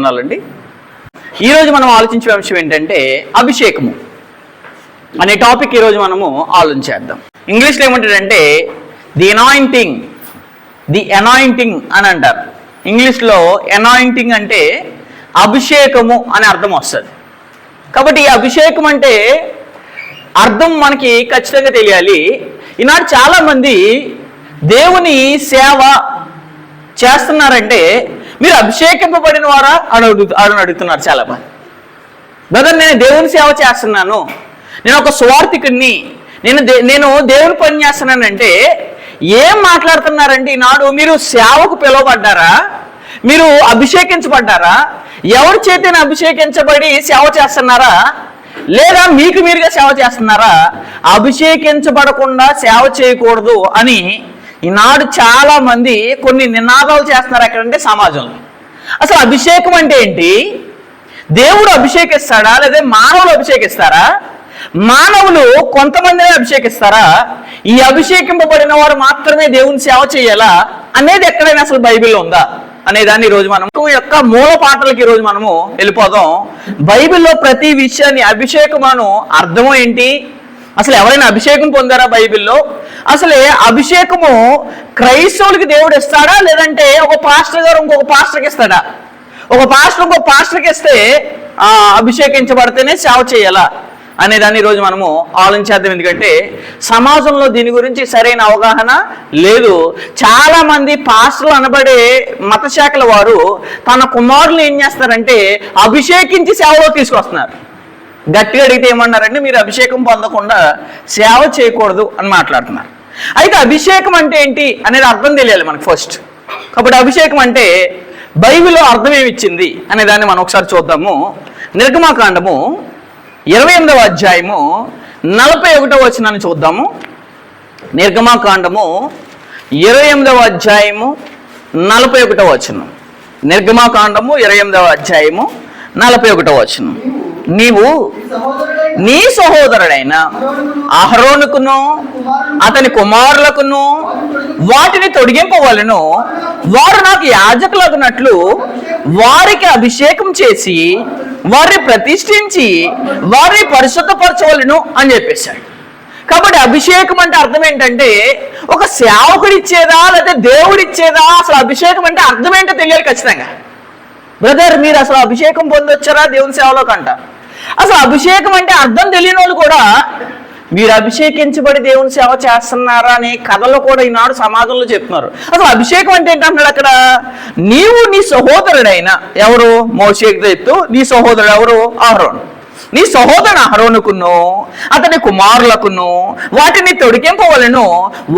వందనాలండి. ఈరోజు మనం ఆలోచించే అంశం ఏంటంటే అభిషేకము అనే టాపిక్ ఈరోజు మనము ఆలోచించేద్దాం. ఇంగ్లీష్లో ఏమంటారంటే ది అనాయింటింగ్ అని అంటారు. ఇంగ్లీష్లో అనాయింటింగ్ అంటే అభిషేకము అనే అర్థం వస్తుంది. కాబట్టి ఈ అభిషేకం అంటే అర్థం మనకి ఖచ్చితంగా తెలియాలి. ఈనాడు చాలామంది దేవుని సేవ చేస్తున్నారంటే మీరు అభిషేకింపబడిన వారా అని అడుగుతున్నారు చాలామంది. బ్రదర్, నేను దేవుని సేవ చేస్తున్నాను, నేను ఒక సువార్థికుడిని, నేను దేవుని పని చేస్తున్నానంటే ఏం మాట్లాడుతున్నారంటే ఈనాడు మీరు సేవకు పిలువబడ్డారా, మీరు అభిషేకించబడ్డారా, ఎవరి చేతనే అభిషేకించబడి సేవ చేస్తున్నారా, లేదా మీకు మీరుగా సేవ చేస్తున్నారా? అభిషేకించబడకుండా సేవ చేయకూడదు అని ఈనాడు చాలా మంది కొన్ని నినాదాలు చేస్తున్నారు. ఎక్కడంటే సమాజంలో. అసలు అభిషేకం అంటే ఏంటి? దేవుడు అభిషేకిస్తాడా లేదా మానవులు అభిషేకిస్తారా? మానవులు కొంతమందిని అభిషేకిస్తారా? ఈ అభిషేకింపబడిన వారు మాత్రమే దేవుని సేవ చేయాలా అనేది ఎక్కడైనా అసలు బైబిల్లో ఉందా అనేదాన్ని ఈరోజు మనం యొక్క మూల పాటలకి ఈరోజు మనము వెళ్ళిపోదాం. బైబిల్లో ప్రతి విషయాన్ని అభిషేకమను అర్థం ఏంటి, అసలు ఎవరైనా అభిషేకం పొందారా బైబిల్లో, అసలే అభిషేకము క్రైస్తవులకి దేవుడు ఇస్తాడా లేదంటే ఒక పాస్టర్ గారు ఇంకొక పాస్టర్కి ఇస్తాడా? ఒక పాస్టర్ ఇంకొక పాస్టర్కి ఇస్తే అభిషేకించబడితేనే సేవ చేయాలా అనేదాన్ని ఈరోజు మనము ఆలోచించేద్దాం. ఎందుకంటే సమాజంలో దీని గురించి సరైన అవగాహన లేదు. చాలామంది పాస్టర్లు అనబడే మత శాఖల వారు తన కుమారులు ఏం చేస్తారంటే అభిషేకించి సేవలో తీసుకొస్తున్నారు. గట్టిగా అడిగితే ఏమన్నారంటే మీరు అభిషేకం పొందకుండా సేవ చేయకూడదు అని మాట్లాడుతున్నారు. అయితే అభిషేకం అంటే ఏంటి అనేది అర్థం తెలియాలి మనకు ఫస్ట్. కాబట్టి అభిషేకం అంటే బైబిల్లో అర్థం ఏమి ఇచ్చింది అనే దాన్ని మనం ఒకసారి చూద్దాము. నిర్గమాకాండము 28వ అధ్యాయము 41వ వచనాన్ని చూద్దాము. నిర్గమాకాండము 28వ అధ్యాయము 41వ వచనం. నిర్గమాకాండము 28వ అధ్యాయము 41వ వచనం. నీవు నీ సహోదరుడైన అహరోనుకును అతని కుమారులకును వాటిని తొడిగింపవలెను, వారు నాకు యాజకులగునట్లు వారికి అభిషేకం చేసి వారిని ప్రతిష్ఠించి వారిని పరిశుద్ధపరచవలెను అని చెప్పేశాడు. కాబట్టి అభిషేకం అంటే అర్థం ఏంటంటే ఒక సేవకుడిచ్చేదా లేదా దేవుడిచ్చేదా? అసలు అభిషేకం అంటే అర్థం ఏంటో తెలియాలి ఖచ్చితంగా. బ్రదర్, మీరు అసలు అభిషేకం పొందొచ్చారా దేవుని సేవలో కంట? అసలు అభిషేకం అంటే అర్థం తెలియని వాళ్ళు కూడా మీరు అభిషేకించబడి దేవుని సేవ చేస్తున్నారా అనే కథలు కూడా ఈనాడు సమాజంలో చెప్తున్నారు. అసలు అభిషేకం అంటే ఏంటంటున్నాడు అక్కడ? నీవు నీ సహోదరుడైన ఎవరు? మోషేకు ఎత్తు. నీ సహోదరుడు ఎవరు? అహరోను. నీ సహోదరుడు అహరోనుకును అతని కుమారులకును వాటిని తొడిగింపవలెను,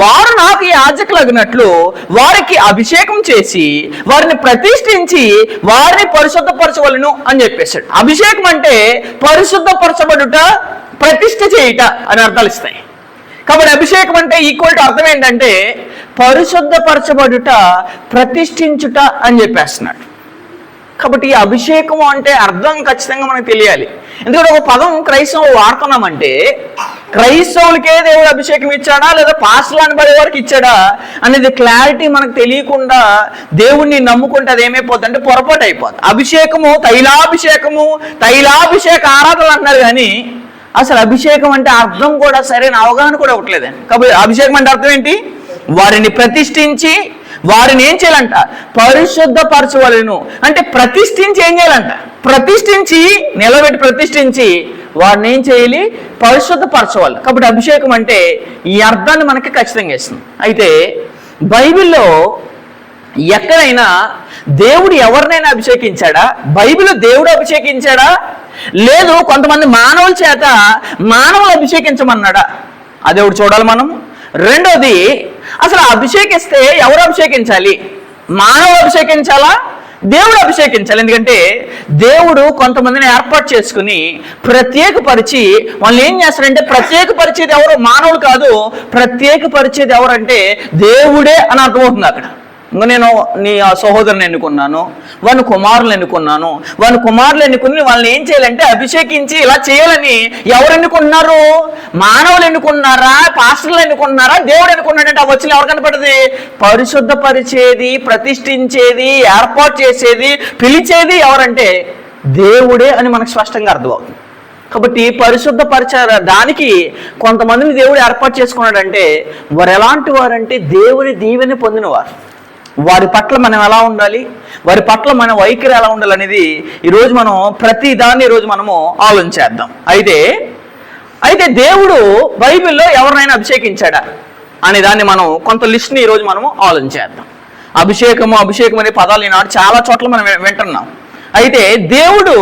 వారు నాకు యాజకులగినట్లు వారికి అభిషేకం చేసి వారిని ప్రతిష్ఠించి వారిని పరిశుద్ధపరచవలెను అని చెప్పేశాడు. అభిషేకం అంటే పరిశుద్ధపరచబడుట, ప్రతిష్ఠ చేయుట అని అర్థాలు ఇస్తాయి. కాబట్టి అభిషేకం అంటే ఈక్వల్ టు అర్థం ఏంటంటే పరిశుద్ధపరచబడుట, ప్రతిష్ఠించుట అని చెప్పేస్తున్నాడు. కాబట్టి ఈ అభిషేకం అంటే అర్థం ఖచ్చితంగా మనకు తెలియాలి. ఎందుకంటే ఒక పదం క్రైస్తవులు వాడుతున్నామంటే క్రైస్తవులకే దేవుడు అభిషేకం ఇచ్చాడా లేదా పాస్టర్లు అనబడే వారికి ఇచ్చాడా అనేది క్లారిటీ మనకు తెలియకుండా దేవుణ్ణి నమ్ముకుంటే అది ఏమైపోతుంది అంటే పొరపాటు అయిపోతుంది. అభిషేకము తైలాభిషేక ఆరాధనలు అంటున్నారు కానీ అసలు అభిషేకం అంటే అర్థం కూడా సరైన అవగాహన కూడా ఇవ్వట్లేదండి. కాబట్టి అభిషేకం అంటే అర్థం ఏంటి? వారిని ప్రతిష్ఠించి వారిని ఏం చేయాలంట? పరిశుద్ధపరచవలెను. అంటే ప్రతిష్ఠించి ఏం చేయాలంట? ప్రతిష్ఠించి నిలబెట్టి ప్రతిష్ఠించి వారిని ఏం చేయాలి? పరిశుద్ధపరచవాలి. కాబట్టి అభిషేకం అంటే ఈ అర్థాన్ని మనకి ఖచ్చితంగా ఇస్తుంది. అయితే బైబిల్లో ఎక్కడైనా దేవుడు ఎవరినైనా అభిషేకించాడా? బైబిల్లో దేవుడు అభిషేకించాడా? లేదు కొంతమంది మానవుల చేత మానవులు అభిషేకించమన్నాడా? అది ఒకటి చూడాలి మనం. రెండోది, అసలు అభిషేకిస్తే ఎవరు అభిషేకించాలి? మానవులు అభిషేకించాలా? దేవుడు అభిషేకించాలి. ఎందుకంటే దేవుడు కొంతమందిని ఏర్పాటు చేసుకుని ప్రత్యేకపరిచి వాళ్ళు ఏం చేస్తారంటే ప్రత్యేకపరిచేది ఎవరు? మానవులు కాదు. ప్రత్యేకపరిచేది ఎవరంటే దేవుడే అని అర్థమవుతుంది అక్కడ. ఇంకా నేను నీ సహోదరుని ఎన్నుకున్నాను, వాని కుమారులు ఎన్నుకున్నాను, వాని కుమారులు ఎన్నుకుని వాళ్ళని ఏం చేయాలంటే అభిషేకించి ఇలా చేయాలని ఎవరు ఎన్నుకుంటున్నారు? మానవులు ఎన్నుకున్నారా, పాస్టర్లు ఎన్నుకున్నారా, దేవుడు ఎన్నుకున్నాడంటే ఆ వచ్చిన ఎవరు కనపడుతుంది? పరిశుద్ధపరిచేది, ప్రతిష్ఠించేది, ఏర్పాటు చేసేది, పిలిచేది ఎవరంటే దేవుడే అని మనకు స్పష్టంగా అర్థమవుతుంది. కాబట్టి పరిశుద్ధపరిచారు దానికి కొంతమందిని దేవుడు ఏర్పాటు చేసుకున్నాడంటే వారు ఎలాంటి వారంటే దేవుని దీవెని పొందినవారు. వారి పట్ల మనం ఎలా ఉండాలి, వారి పట్ల మన వైఖరి ఎలా ఉండాలి అనేది ఈరోజు మనం ప్రతి దాన్ని ఈరోజు మనము ఆలోచించేద్దాం. అయితే దేవుడు బైబిల్లో ఎవరినైనా అభిషేకించాడా అనే దాన్ని మనం కొంత లిస్ట్ని ఈరోజు మనము ఆలోచించేద్దాం. అభిషేకం అనే పదాలు ఈనాడు చాలా చోట్ల మనం వింటున్నాం. అయితే దేవుడు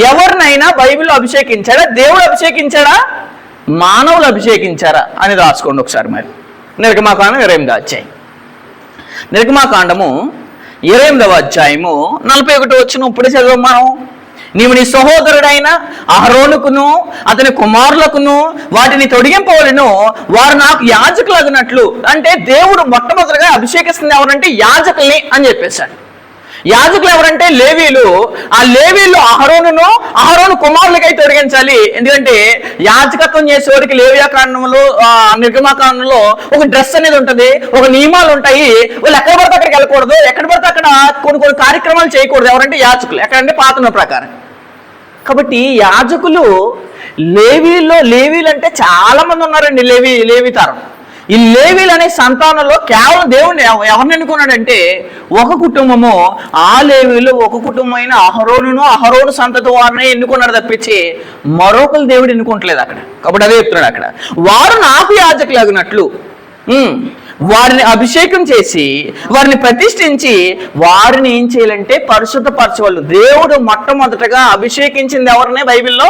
ఎవరినైనా బైబిల్లో అభిషేకించాడా? దేవుడు అభిషేకించాడా, మానవులు అభిషేకించారా అని రాసుకోండి ఒకసారి. మరి నిర్గమాకాండం 28వ అధ్యాయం, నిర్గమాకాండము 28వ అధ్యాయము 41వ వచనం ఇప్పుడే చదువు మనం. నీవు నీ సహోదరుడైన అహరోనుకును అతని కుమారులకును వాటిని తొడిగింపవలెను, వారు నాకు యాజకులగినట్లు. అంటే దేవుడు మొట్టమొదటిగా అభిషేకిస్తుంది ఎవరంటే యాజకుల్ని అని చెప్పేశాడు. యాజకులు ఎవరంటే లేవీలు. ఆ లేవీలు అహరోను కుమారులకై తొలగించాలి. ఎందుకంటే యాజకత్వం చేసేవాడికి లేవియా కాండంలో నిర్గమాకాండంలో ఒక డ్రెస్ అనేది ఉంటుంది, ఒక నియమాలు ఉంటాయి. వాళ్ళు ఎక్కడ పడితే అక్కడికి వెళ్ళకూడదు, ఎక్కడ పడితే అక్కడ కొన్ని కార్యక్రమాలు చేయకూడదు. ఎవరంటే యాజకులు. ఎక్కడంటే పాత ప్రకారం. కాబట్టి యాజకులు లేవీలు అంటే చాలా మంది ఉన్నారండి. లేవీ తరం. ఈ లేవీలు అనే సంతానంలో కేవలం దేవుడిని ఎవరిని ఎన్నుకున్నాడంటే ఒక కుటుంబము. ఆ లేవీలు ఒక కుటుంబమైన అహరోను సంతతి వారిని ఎన్నుకున్నాడు తప్పించి మరొకరు దేవుడు ఎన్నుకుంటలేదు అక్కడ. కాబట్టి అదే చెప్తున్నాడు అక్కడ, వారు నాకు యాజకులు అగినట్లు వారిని అభిషేకం చేసి వారిని ప్రతిష్ఠించి వారిని ఏం చేయాలంటే పరిశుద్ధపరచవాళ్ళు. దేవుడు మొట్టమొదటగా అభిషేకించింది ఎవరిని బైబిల్లో?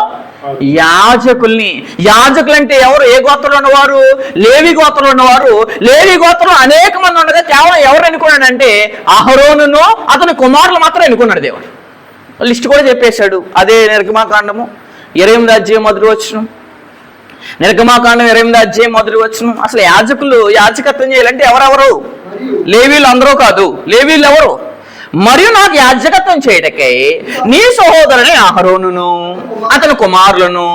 యాజకుల్ని. యాజకులు అంటే ఎవరు? ఏ గోత్రంలో ఉన్నవారు? లేవి గోత్రంలో ఉన్నవారు. లేవి గోత్రంలో అనేక మంది ఉండగా కేవలం ఎవరు ఎన్నుకున్నాడంటే అహరోనును అతని కుమారులు మాత్రం ఎన్నుకున్నాడు దేవుడు. లిస్ట్ కూడా చెప్పేశాడు. అదే నిర్గమాకాండము 28వ అధ్యాయం 1వ వచనం. నిర్గమాకాండం 28వ అధ్యాయం 1వ వచనం. అసలు యాజకత్వం చేయాలంటే ఎవరెవరు? లేవీలు అందరూ కాదు. లేవీలు ఎవరు? మరియు నాకు యాజకత్వం చేయటకై నీ సహోదరుని అహరోనును అతని కుమారులను,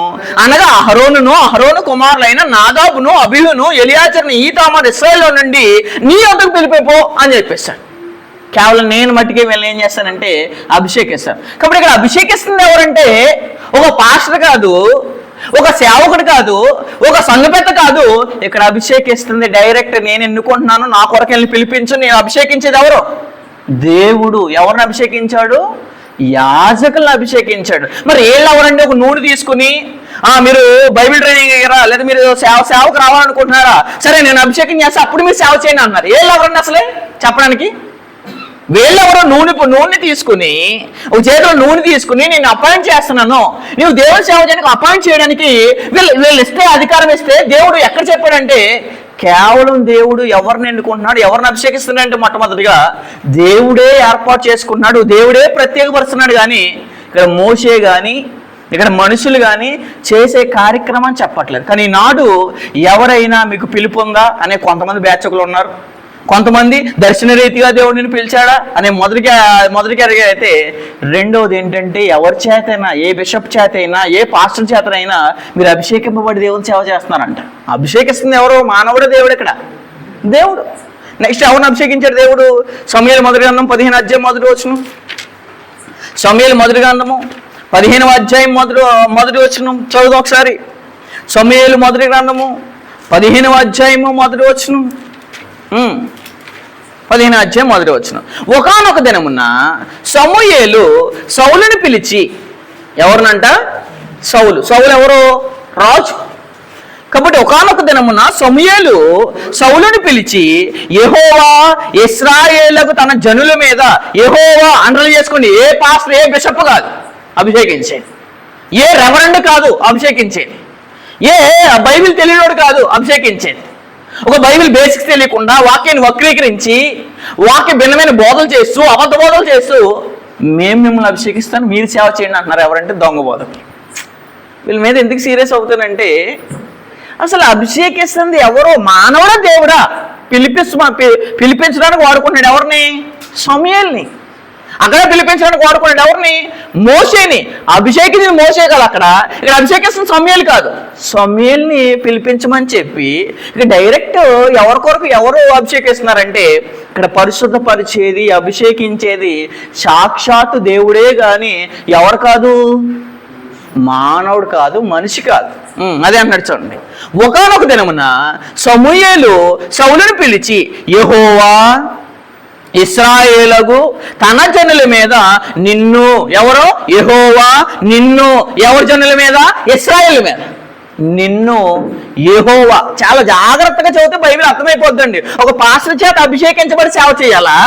అనగా అహరోను కుమారులైన నాదాబును, అబీహును, ఎలియాజరును, ఈతామారు ఇశ్రాయేలులో నుండి నీ వద్దకు పిలిపిపో అని చెప్పేశాడు. కేవలం నేను మట్టికి వీళ్ళని ఏం చేస్తానంటే అభిషేకిస్తాను. కాబట్టి ఇక్కడ అభిషేకిస్తుంది ఎవరంటే ఒక పాస్టర్ కాదు, ఒక సేవకుడు కాదు, ఒక సంఘపెత్త కాదు. ఇక్కడ అభిషేకిస్తుంది డైరెక్ట్ నేను ఎన్నుకుంటున్నాను, నా కొరకు వెళ్ళి పిలిపించు. నేను అభిషేకించేది ఎవరు? దేవుడు. ఎవరిని అభిషేకించాడు? యాజకులను అభిషేకించాడు. మరి వీళ్ళు ఎవరండి? ఒక నూనె తీసుకుని మీరు బైబిల్ ట్రైనింగ్ అయ్యారా, లేదా మీరు సేవకు రావాలనుకుంటున్నారా, సరే నేను అభిషేకం చేస్తే అప్పుడు మీరు సేవ చేయండి అన్నారు. వీళ్ళు ఎవరండి అసలే చెప్పడానికి? వీళ్ళెవరో నూనె తీసుకుని, ఒక చేతిలో నూనె తీసుకుని నేను అపాయింట్ చేస్తున్నాను, నువ్వు దేవుని సేవ చేయడానికి అపాయింట్ చేయడానికి వీళ్ళు ఇస్తే, అధికారం ఇస్తే దేవుడు ఎక్కడ చెప్పాడంటే కేవలం దేవుడు ఎవరిని ఎన్నుకుంటున్నాడు, ఎవరిని అభిషేకిస్తున్నాడంటే మొట్టమొదటిగా దేవుడే ఏర్పాటు చేసుకుంటున్నాడు, దేవుడే ప్రత్యేకపరుస్తున్నాడు. కానీ ఇక్కడ మోషే కానీ ఇక్కడ మనుషులు కానీ చేసే కార్యక్రమం చెప్పట్లేదు. కానీ ఈనాడు ఎవరైనా మీకు పిలుపు ఉందా అనే కొంతమంది బ్యాచకులు ఉన్నారు. కొంతమంది దర్శన రీతిగా దేవుడిని పిలిచాడా అనే మొదటిగా అయితే, రెండవది ఏంటంటే ఎవరి చేతైనా, ఏ బిషప్ చేత అయినా, ఏ పాస్టర్ చేతనైనా మీరు అభిషేకింపబడి దేవుని సేవ చేస్తున్నారంట. అభిషేకిస్తుంది ఎవరు? మానవుడు. దేవుడు ఇక్కడ దేవుడు. నెక్స్ట్ ఎవరిని అభిషేకించాడు దేవుడు? సమూయేలు మొదటి గ్రంథం 15వ అధ్యాయం 1వ వచనం. సమూయేలు మొదటి గ్రంథము 15వ అధ్యాయం మొదటి వచనం చదువు ఒకసారి. సమూయేలు మొదటి గ్రంథము 15వ అధ్యాయము 1వ వచనం. 15వ అధ్యాయం 1వ వచనం. ఒకానొక దినమున సమూయేలు సౌలుని పిలిచి, ఎవరినంట? సౌలు ఎవరు? రాజు. కాబట్టి ఒకానొక దినమున సమూయేలు సౌలుని పిలిచి, యెహోవా ఇశ్రాయేలుకు తన జనుల మీద, యెహోవా అండర్లైన్ చేసుకోండి, ఏ పాస్టర్, ఏ బిషప్ కాదు అభిషేకించేది, ఏ రెవరెండ్ కాదు అభిషేకించేది, ఏ బైబిల్ తెలియనోడు కాదు అభిషేకించేది. ఒక బైబిల్ బేసిక్స్ తెలియకుండా వాక్యాన్ని వక్రీకరించి వాక్య భిన్నమైన బోధలు చేస్తూ, అబద్ధ బోధలు చేస్తూ మేము మిమ్మల్ని అభిషేకిస్తాను, మీరు సేవ చేయండి అంటున్నారు. ఎవరంటే దొంగ బోధకులు. వీళ్ళ మీద ఎందుకు సీరియస్ అవుతానంటే అసలు అభిషేకిస్తుంది ఎవరో? మానవుడా దేవుడా? పిలిపించడానికి వాడుకున్నాడు ఎవరిని? సమూయేలుని. అక్కడ పిలిపించడానికి వాడుకున్నాడు ఎవరిని? మోషేని. అభిషేకించిన మోషే కాదు, ఇక్కడ అభిషేకిస్తున్న సమూయేలు కాదు, సమూయేలుని పిలిపించమని చెప్పి ఇక డైరెక్ట్ ఎవరి కొరకు ఎవరు అభిషేకిస్తున్నారంటే ఇక్కడ పరిశుద్ధపరిచేది అభిషేకించేది సాక్షాత్తు దేవుడే గాని ఎవరు కాదు? మానవుడు కాదు, మనిషి కాదు. అదే అన్నాడు చూడండి. ఒకానొక దినమున సమూయేలు సౌలును పిలిచి, యెహోవా ఇశ్రాయేలుకు తన జనుల మీద నిన్ను, ఎవరో యెహోవా నిన్ను, ఎవరి జనుల మీద? ఇశ్రాయేలు మీద నిన్ను యెహోవా. చాలా జాగ్రత్తగా చదివితే బైబిల్ అర్థమైపోద్దండి. ఒక పాస్టర్ చేత అభిషేకించబడి సేవ చేయాలా,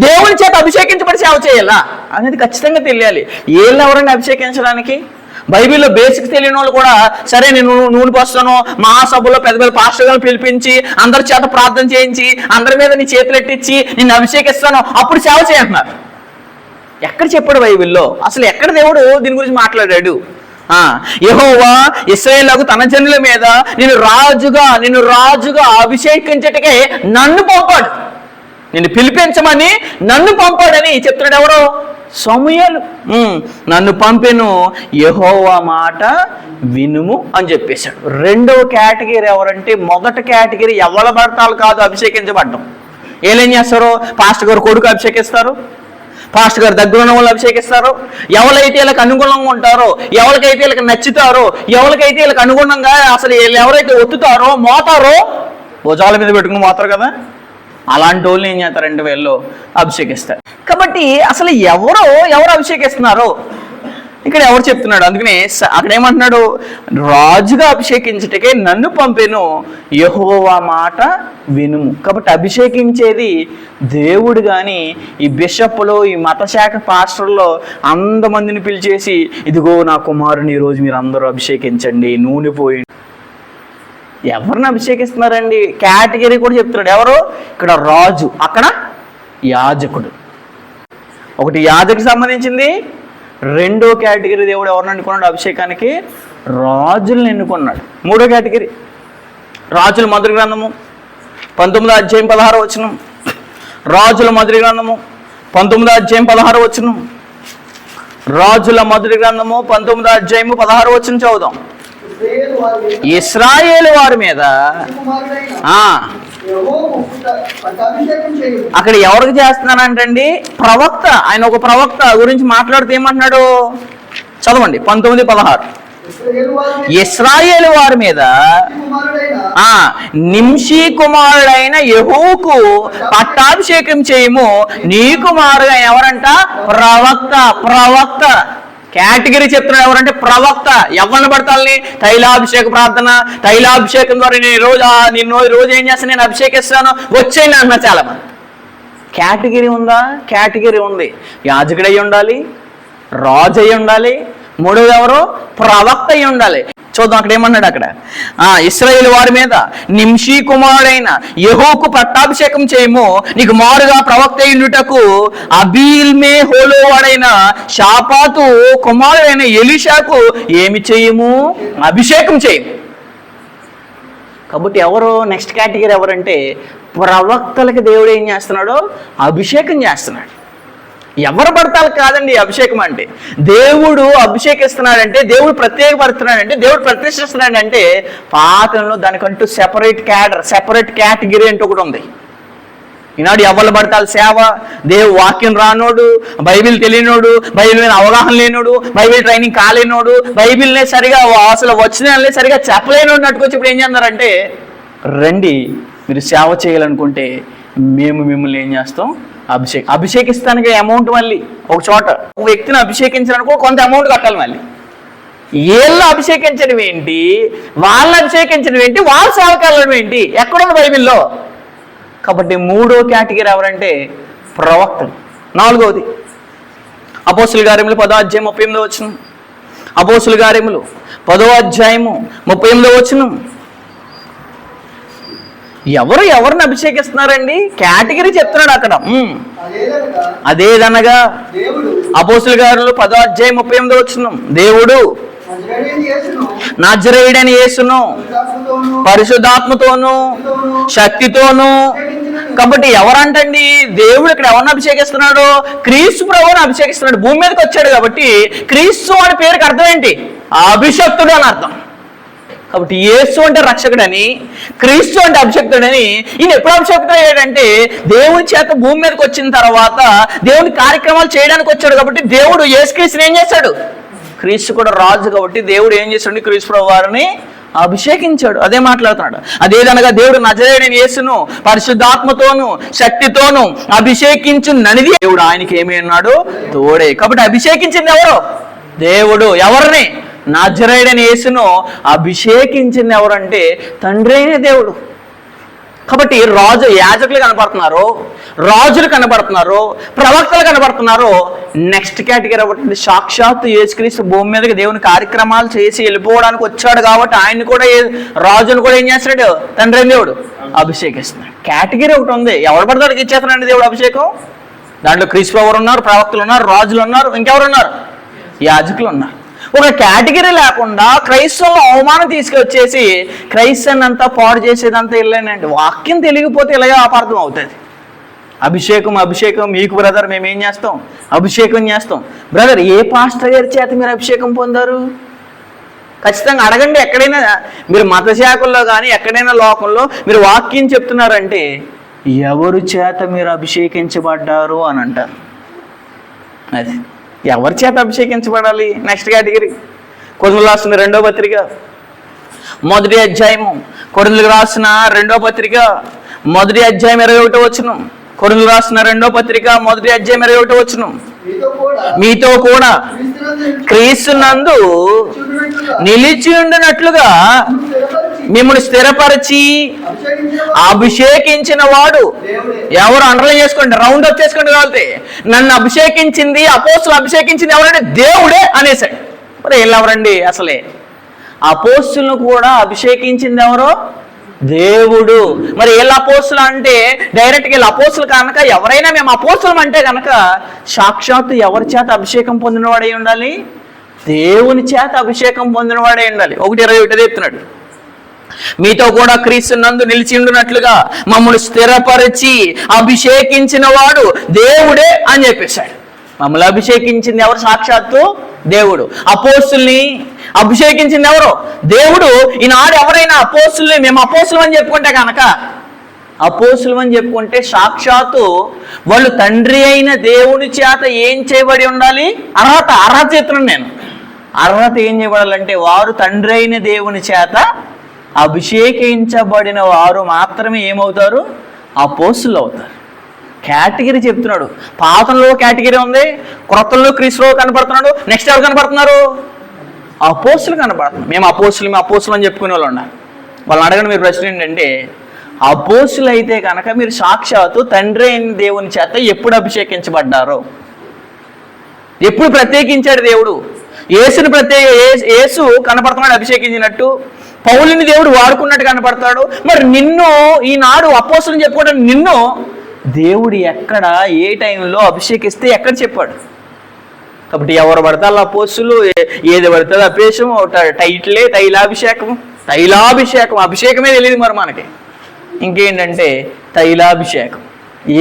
దేవుని చేత అభిషేకించబడి సేవ చేయాలా అనేది ఖచ్చితంగా తెలియాలి. వీళ్ళు ఎవరండి అభిషేకించడానికి? బైబిల్లో బేసిక్ తెలియని వాళ్ళు కూడా సరే నేను నూనె పోస్తాను, మహాసభలో పెద్ద పెద్ద పాస్టర్లను పిలిపించి అందరి చేత ప్రార్థన చేయించి అందరి మీద నీ చేతులు ఎట్టించి నిన్ను అభిషేకిస్తాను అప్పుడు సేవ చేయంటున్నారు. ఎక్కడ చెప్పాడు బైబిల్లో? అసలు ఎక్కడ దేవుడు దీని గురించి మాట్లాడాడు? యెహోవా ఇశ్రాయేలుకు తన జనుల మీద నిన్ను రాజుగా అభిషేకించటకే నన్ను పంపాడు, నిన్ను పిలిపించమని నన్ను పంపాడని చెప్తున్నాడు. ఎవరో? సమూయేలు. నన్ను పంపెను, యెహోవా మాట వినుము అని చెప్పేశాడు. రెండవ కేటగిరీ ఎవరంటే, మొదటి కేటగిరీ ఎవరి భర్తలు కాదు అభిషేకించబడ్డం. ఏం చేస్తారు? పాస్టర్ గారు కొడుకు అభిషేకిస్తారు, పాస్టర్ గారు దగ్గర ఉన్న వాళ్ళు అభిషేకిస్తారు. ఎవరైతే వీళ్ళకి అనుగుణంగా ఉంటారో, ఎవరికైతే వీళ్ళకి నచ్చుతారో, ఎవరికైతే వీళ్ళకి అనుగుణంగా అసలు ఎవరైతే ఒత్తుతారో మోతారో భుజాల మీద పెట్టుకుని మోతారు కదా, అలాంటి వాళ్ళని ఏం చేస్తారంటే వీళ్ళు అభిషేకిస్తారు. కాబట్టి అసలు ఎవరు అభిషేకిస్తున్నారో ఇక్కడ ఎవరు చెప్తున్నాడు? అందుకనే అక్కడ ఏమంటున్నాడు? రాజుగా అభిషేకించుటకే నన్ను పంపెను, యెహోవా మాట వినుము. కాబట్టి అభిషేకించేది దేవుడు కానీ ఈ బిషప్లో ఈ మతశాఖ పాస్టర్లో అంతమందిని పిలిచేసి ఇదిగో నా కుమారుని ఈరోజు మీరు అందరూ అభిషేకించండి, నూనె పోయి ఎవరిని అభిషేకిస్తున్నారండి? కేటగిరీ కూడా చెప్తున్నాడు. ఎవరు? ఇక్కడ రాజు, అక్కడ యాజకుడు. ఒకటి యాజకుడికి సంబంధించింది. రెండో కేటగిరీ దేవుడు ఎవరిని ఎన్నుకున్నాడు అభిషేకానికి? రాజులను ఎన్నుకున్నాడు. మూడో కేటగిరీ రాజుల మొదటి గ్రంథము 19వ అధ్యాయం 16వ వచనం. రాజుల మొదటి గ్రంథము 19వ అధ్యాయం 16వ వచనం. రాజుల మొదటి గ్రంథము 19వ అధ్యాయము 16వ వచనం చదువుదాం. ఇశ్రాయేలు వారి మీద అక్కడ ఎవరికి చేస్తున్నానంటండి? ప్రవక్త. ఆయన ఒక ప్రవక్త గురించి మాట్లాడుతూ ఏమంటున్నాడు? చదవండి 19:16. ఇశ్రాయేలు వారి మీద నింషీ కుమారుడైన యెహూకు పట్టాభిషేకం చేయము, నీ కుమారుగా ఎవరంట? ప్రవక్త. కేటగిరీ చెప్తున్నాడు. ఎవరంటే? ప్రవక్త. ఎవరిని పడతాలని? తైలాభిషేక ప్రార్థన, తైలాభిషేకం ద్వారా నిన్ను రోజు ఏం చేస్తాను? నేను అభిషేకిస్తాను, వచ్చేయండి అన్నా చాలా మంది. కేటగిరీ ఉందా? కేటగిరీ ఉంది. యాజకుడు అయి ఉండాలి, రాజు అయి ఉండాలి, మూడోది ఎవరు? ప్రవక్త అయి ఉండాలి. చూద్దాం అక్కడ ఏమన్నాడు. అక్కడ ఇశ్రాయేలు వారి మీద నింషీ కుమారుడైన యెహూకు పట్టాభిషేకం చేయము, నీకు మారుగా ప్రవక్త అయ్యుటకు అబీల్మే హోలో వాడైన షాపాతు కుమారుడైన ఎలీషాకు ఏమి చేయము? అభిషేకం చేయము. కాబట్టి ఎవరు? నెక్స్ట్ కేటగిరీ ఎవరంటే ప్రవక్తలకి దేవుడు ఏం చేస్తున్నాడో అభిషేకం చేస్తున్నాడు. ఎవరు పడతారు కాదండి అభిషేకం అంటే. దేవుడు అభిషేకిస్తున్నాడంటే, దేవుడు ప్రత్యేకపడుతున్నాడంటే, దేవుడు ప్రతిష్ఠిస్తున్నాడంటే పాతంలో దానికంటూ సెపరేట్ కేటగిరీ అంటే ఒకటి ఉంది. ఈనాడు ఎవరు పడతారు సేవ? వాక్యం రానోడు, బైబిల్ తెలియనోడు, బైబిల్ మీద అవగాహన లేనోడు, బైబిల్ ట్రైనింగ్ కాలేనోడు, బైబిల్నే సరిగా అసలు వచ్చిన సరిగా చెప్పలేనోడు నట్టుకొచ్చి ఇప్పుడు ఏం చేస్తున్నారంటే, రండి మీరు సేవ చేయాలనుకుంటే మేము మిమ్మల్ని ఏం చేస్తాం? అభిషేకిస్తానికి అమౌంట్ మళ్ళీ ఒక చోట ఒక వ్యక్తిని అభిషేకించడానికి కొంత అమౌంట్ కట్టాలి. మళ్ళీ వీళ్ళు అభిషేకించడం ఏంటి, వాళ్ళు అభిషేకించడం ఏంటి, వాళ్ళ సేవకి వెళ్ళడం ఏంటి? ఎక్కడుంది బైబిల్లో? కాబట్టి మూడో కేటగిరీ ఎవరంటే ప్రవక్తలు. నాలుగవది అపోస్తుల కార్యములు 10వ అధ్యాయం 38వ వచనం. అపోస్తుల కార్యములు 10వ అధ్యాయము 38వ వచనం. ఎవరిని అభిషేకిస్తున్నారండి? కేటగిరీ చెప్తున్నాడు అక్కడ. అదేదనగా అపోస్తుల కార్యములు 10వ అధ్యాయం 38వ వచనం. దేవుడు నజరేయుడైన యేసును పరిశుద్ధాత్మతోను శక్తితోను. కాబట్టి ఎవరంటండి దేవుడు ఇక్కడ ఎవరిని అభిషేకిస్తున్నాడు? క్రీస్తు ప్రభువుని అభిషేకిస్తున్నాడు. భూమి మీదకి వచ్చాడు కాబట్టి క్రీస్తు అనే పేరుకి అర్థం ఏంటి? అభిషక్తుడు అని అర్థం. కాబట్టి యేసు అంటే రక్షకుడని, క్రీస్తు అంటే అభిషక్తుడని. ఈయన ఎప్పుడు అభిషక్తుడు అయ్యాడంటే దేవుని చేత భూమి మీదకి వచ్చిన తర్వాత దేవుని కార్యక్రమాలు చేయడానికి వచ్చాడు. కాబట్టి దేవుడు యేసుక్రీస్తుని ఏం చేశాడు? క్రీస్తు కూడా రాజు కాబట్టి దేవుడు ఏం చేశాడు? క్రీస్తు ప్రభు వారిని అభిషేకించాడు. అదే మాట్లాడుతున్నాడు. అదేదనగా దేవుడు నజరేయుడైన యేసును పరిశుద్ధాత్మతోను శక్తితోను అభిషేకించుననిది దేవుడు ఆయనకి ఏమి అన్నాడు? తోడే. కాబట్టి అభిషేకించింది ఎవరు? దేవుడు. ఎవరిని? నజరేయుడైన యేసును అభిషేకించింది ఎవరంటే తండ్రి అయిన దేవుడు. కాబట్టి యాజకులు కనపడుతున్నారు, రాజులు కనపడుతున్నారు, ప్రవక్తలు కనపడుతున్నారు. నెక్స్ట్ కేటగిరీ ఒకటి సాక్షాత్తు యేసుక్రీస్తు భూమి మీదకి దేవుని కార్యక్రమాలు చేసి వెళ్ళిపోవడానికి వచ్చాడు కాబట్టి ఆయన కూడా రాజును కూడా ఏం చేస్తున్నాడు? తండ్రి అయిన దేవుడు అభిషేకిస్తున్నాడు. కేటగిరీ ఒకటి ఉంది. ఎవరు పడతాడికి ఇచ్చేస్తున్నాడు దేవుడు అభిషేకం. దాంట్లో క్రీస్తు ప్రభువు ఉన్నారు, ప్రవక్తలు ఉన్నారు, రాజులు ఉన్నారు, ఇంకెవరు ఉన్నారు? యాజకులు ఉన్నారు. ఒక కేటగిరీ లేకుండా క్రైస్తవులు అవమానం తీసుకొచ్చేసి క్రైస్తవుని అంతా పాడు చేసేదంతా వెళ్ళానండి. వాక్యం తెలియకపోతే ఇలాగే అపార్థం అవుతుంది. అభిషేకం మీకు బ్రదర్ మేమేం చేస్తాం? అభిషేకం చేస్తాం. బ్రదర్ ఏ పాస్టర్ గారి చేత మీరు అభిషేకం పొందారు? ఖచ్చితంగా అడగండి. ఎక్కడైనా మీరు మత శాఖల్లో కానీ ఎక్కడైనా లోకంలో మీరు వాక్యం చెప్తున్నారంటే ఎవరు చేత మీరు అభిషేకించబడ్డారు అని అంటారు. అది ఎవరి చేత అభిషేకించబడాలి? నెక్స్ట్ కేటగిరీ కొరింథీయులకు రాసిన 2వ పత్రిక 1వ అధ్యాయము. కొరింథీయులకు రాసిన 2వ పత్రిక 1వ అధ్యాయం 21వ వచనం. కొరింథీయులకు రాసిన 2వ పత్రిక 1వ అధ్యాయం 21వ వచనం. మీతో కూడా క్రీస్తునందు నిలిచి ఉండినట్లుగా మిమ్మల్ని స్థిరపరిచి అభిషేకించిన వాడు ఎవరు? అండర్లైన్ చేసుకోండి, రౌండ్ అప్ చేసుకోండి. కావాలి నన్ను అభిషేకించింది, అపోస్తులు అభిషేకించింది ఎవరంటే దేవుడే అనేసాడు. మరి వీళ్ళెవరండి? అసలే అపోస్తులను కూడా అభిషేకించింది ఎవరో? దేవుడు. మరి వీళ్ళ అపోస్తులు అంటే డైరెక్ట్గా వీళ్ళ అపోస్తులు కనుక ఎవరైనా మేము అపోస్తులం అంటే కనుక సాక్షాత్తు ఎవరి చేత అభిషేకం పొందినవాడై ఉండాలి? దేవుని చేత అభిషేకం పొందినవాడై ఉండాలి. 1:21 చెప్తున్నాడు. మీతో కూడా క్రీస్తునందు నిలిచి ఉండినట్లుగా మమ్మల్ని స్థిరపరిచి అభిషేకించిన వాడు దేవుడే అని చెప్పేశాడు. మమ్మల్ని అభిషేకించింది ఎవరు? సాక్షాత్తు దేవుడు. అపోస్తుల్ని అభిషేకించింది ఎవరు? దేవుడు. ఈనాడు ఎవరైనా అపోస్తుల్ని మేము అపోస్తులం అని చెప్పుకుంటే కనుక అపోస్తులం అని చెప్పుకుంటే సాక్షాత్తు వాళ్ళు తండ్రి అయిన దేవుని చేత ఏం చేయబడి ఉండాలి? అర్హత చెప్తున్నాను నేను. అర్హత ఏం చేయబడాలంటే వారు తండ్రి అయిన దేవుని చేత అభిషేకించబడిన వారు మాత్రమే ఏమవుతారు? అపోస్తులు అవుతారు. కేటగిరీ చెప్తున్నాడు. పాతంలో కేటగిరీ ఉంది, క్రొత్తలో క్రీస్తులో కనపడుతున్నాడు. నెక్స్ట్ ఎవరు కనపడుతున్నారు? అపోస్తులు కనపడుతున్నారు. మేము అపోస్తులు అని చెప్పుకునే వాళ్ళు ఉన్నారు. వాళ్ళని అడగండి మీరు ప్రశ్న ఏంటంటే అపోస్తులు అయితే కనుక మీరు సాక్షాత్తు తండ్రి అయిన దేవుని చేత ఎప్పుడు అభిషేకించబడ్డారు? ఎప్పుడు ప్రత్యేకించాడు దేవుడు? యేసు కనపడుతున్నాడు అభిషేకించినట్టు, పౌలుని దేవుడు వాడుకున్నట్టు కనపడతాడు. మరి నిన్ను ఈనాడు అపోస్తులను చెప్పుకోవడం నిన్ను దేవుడు ఎక్కడ ఏ టైంలో అభిషేకిస్తే ఎక్కడ చెప్పాడు? కాబట్టి ఎవరు పడితే అలా అపోస్తులు, ఏది పడితే అభిషేకం, టైటిలే తైలాభిషేకం. అభిషేకమే తెలియదు మరి మనకి. ఇంకేంటంటే తైలాభిషేకం.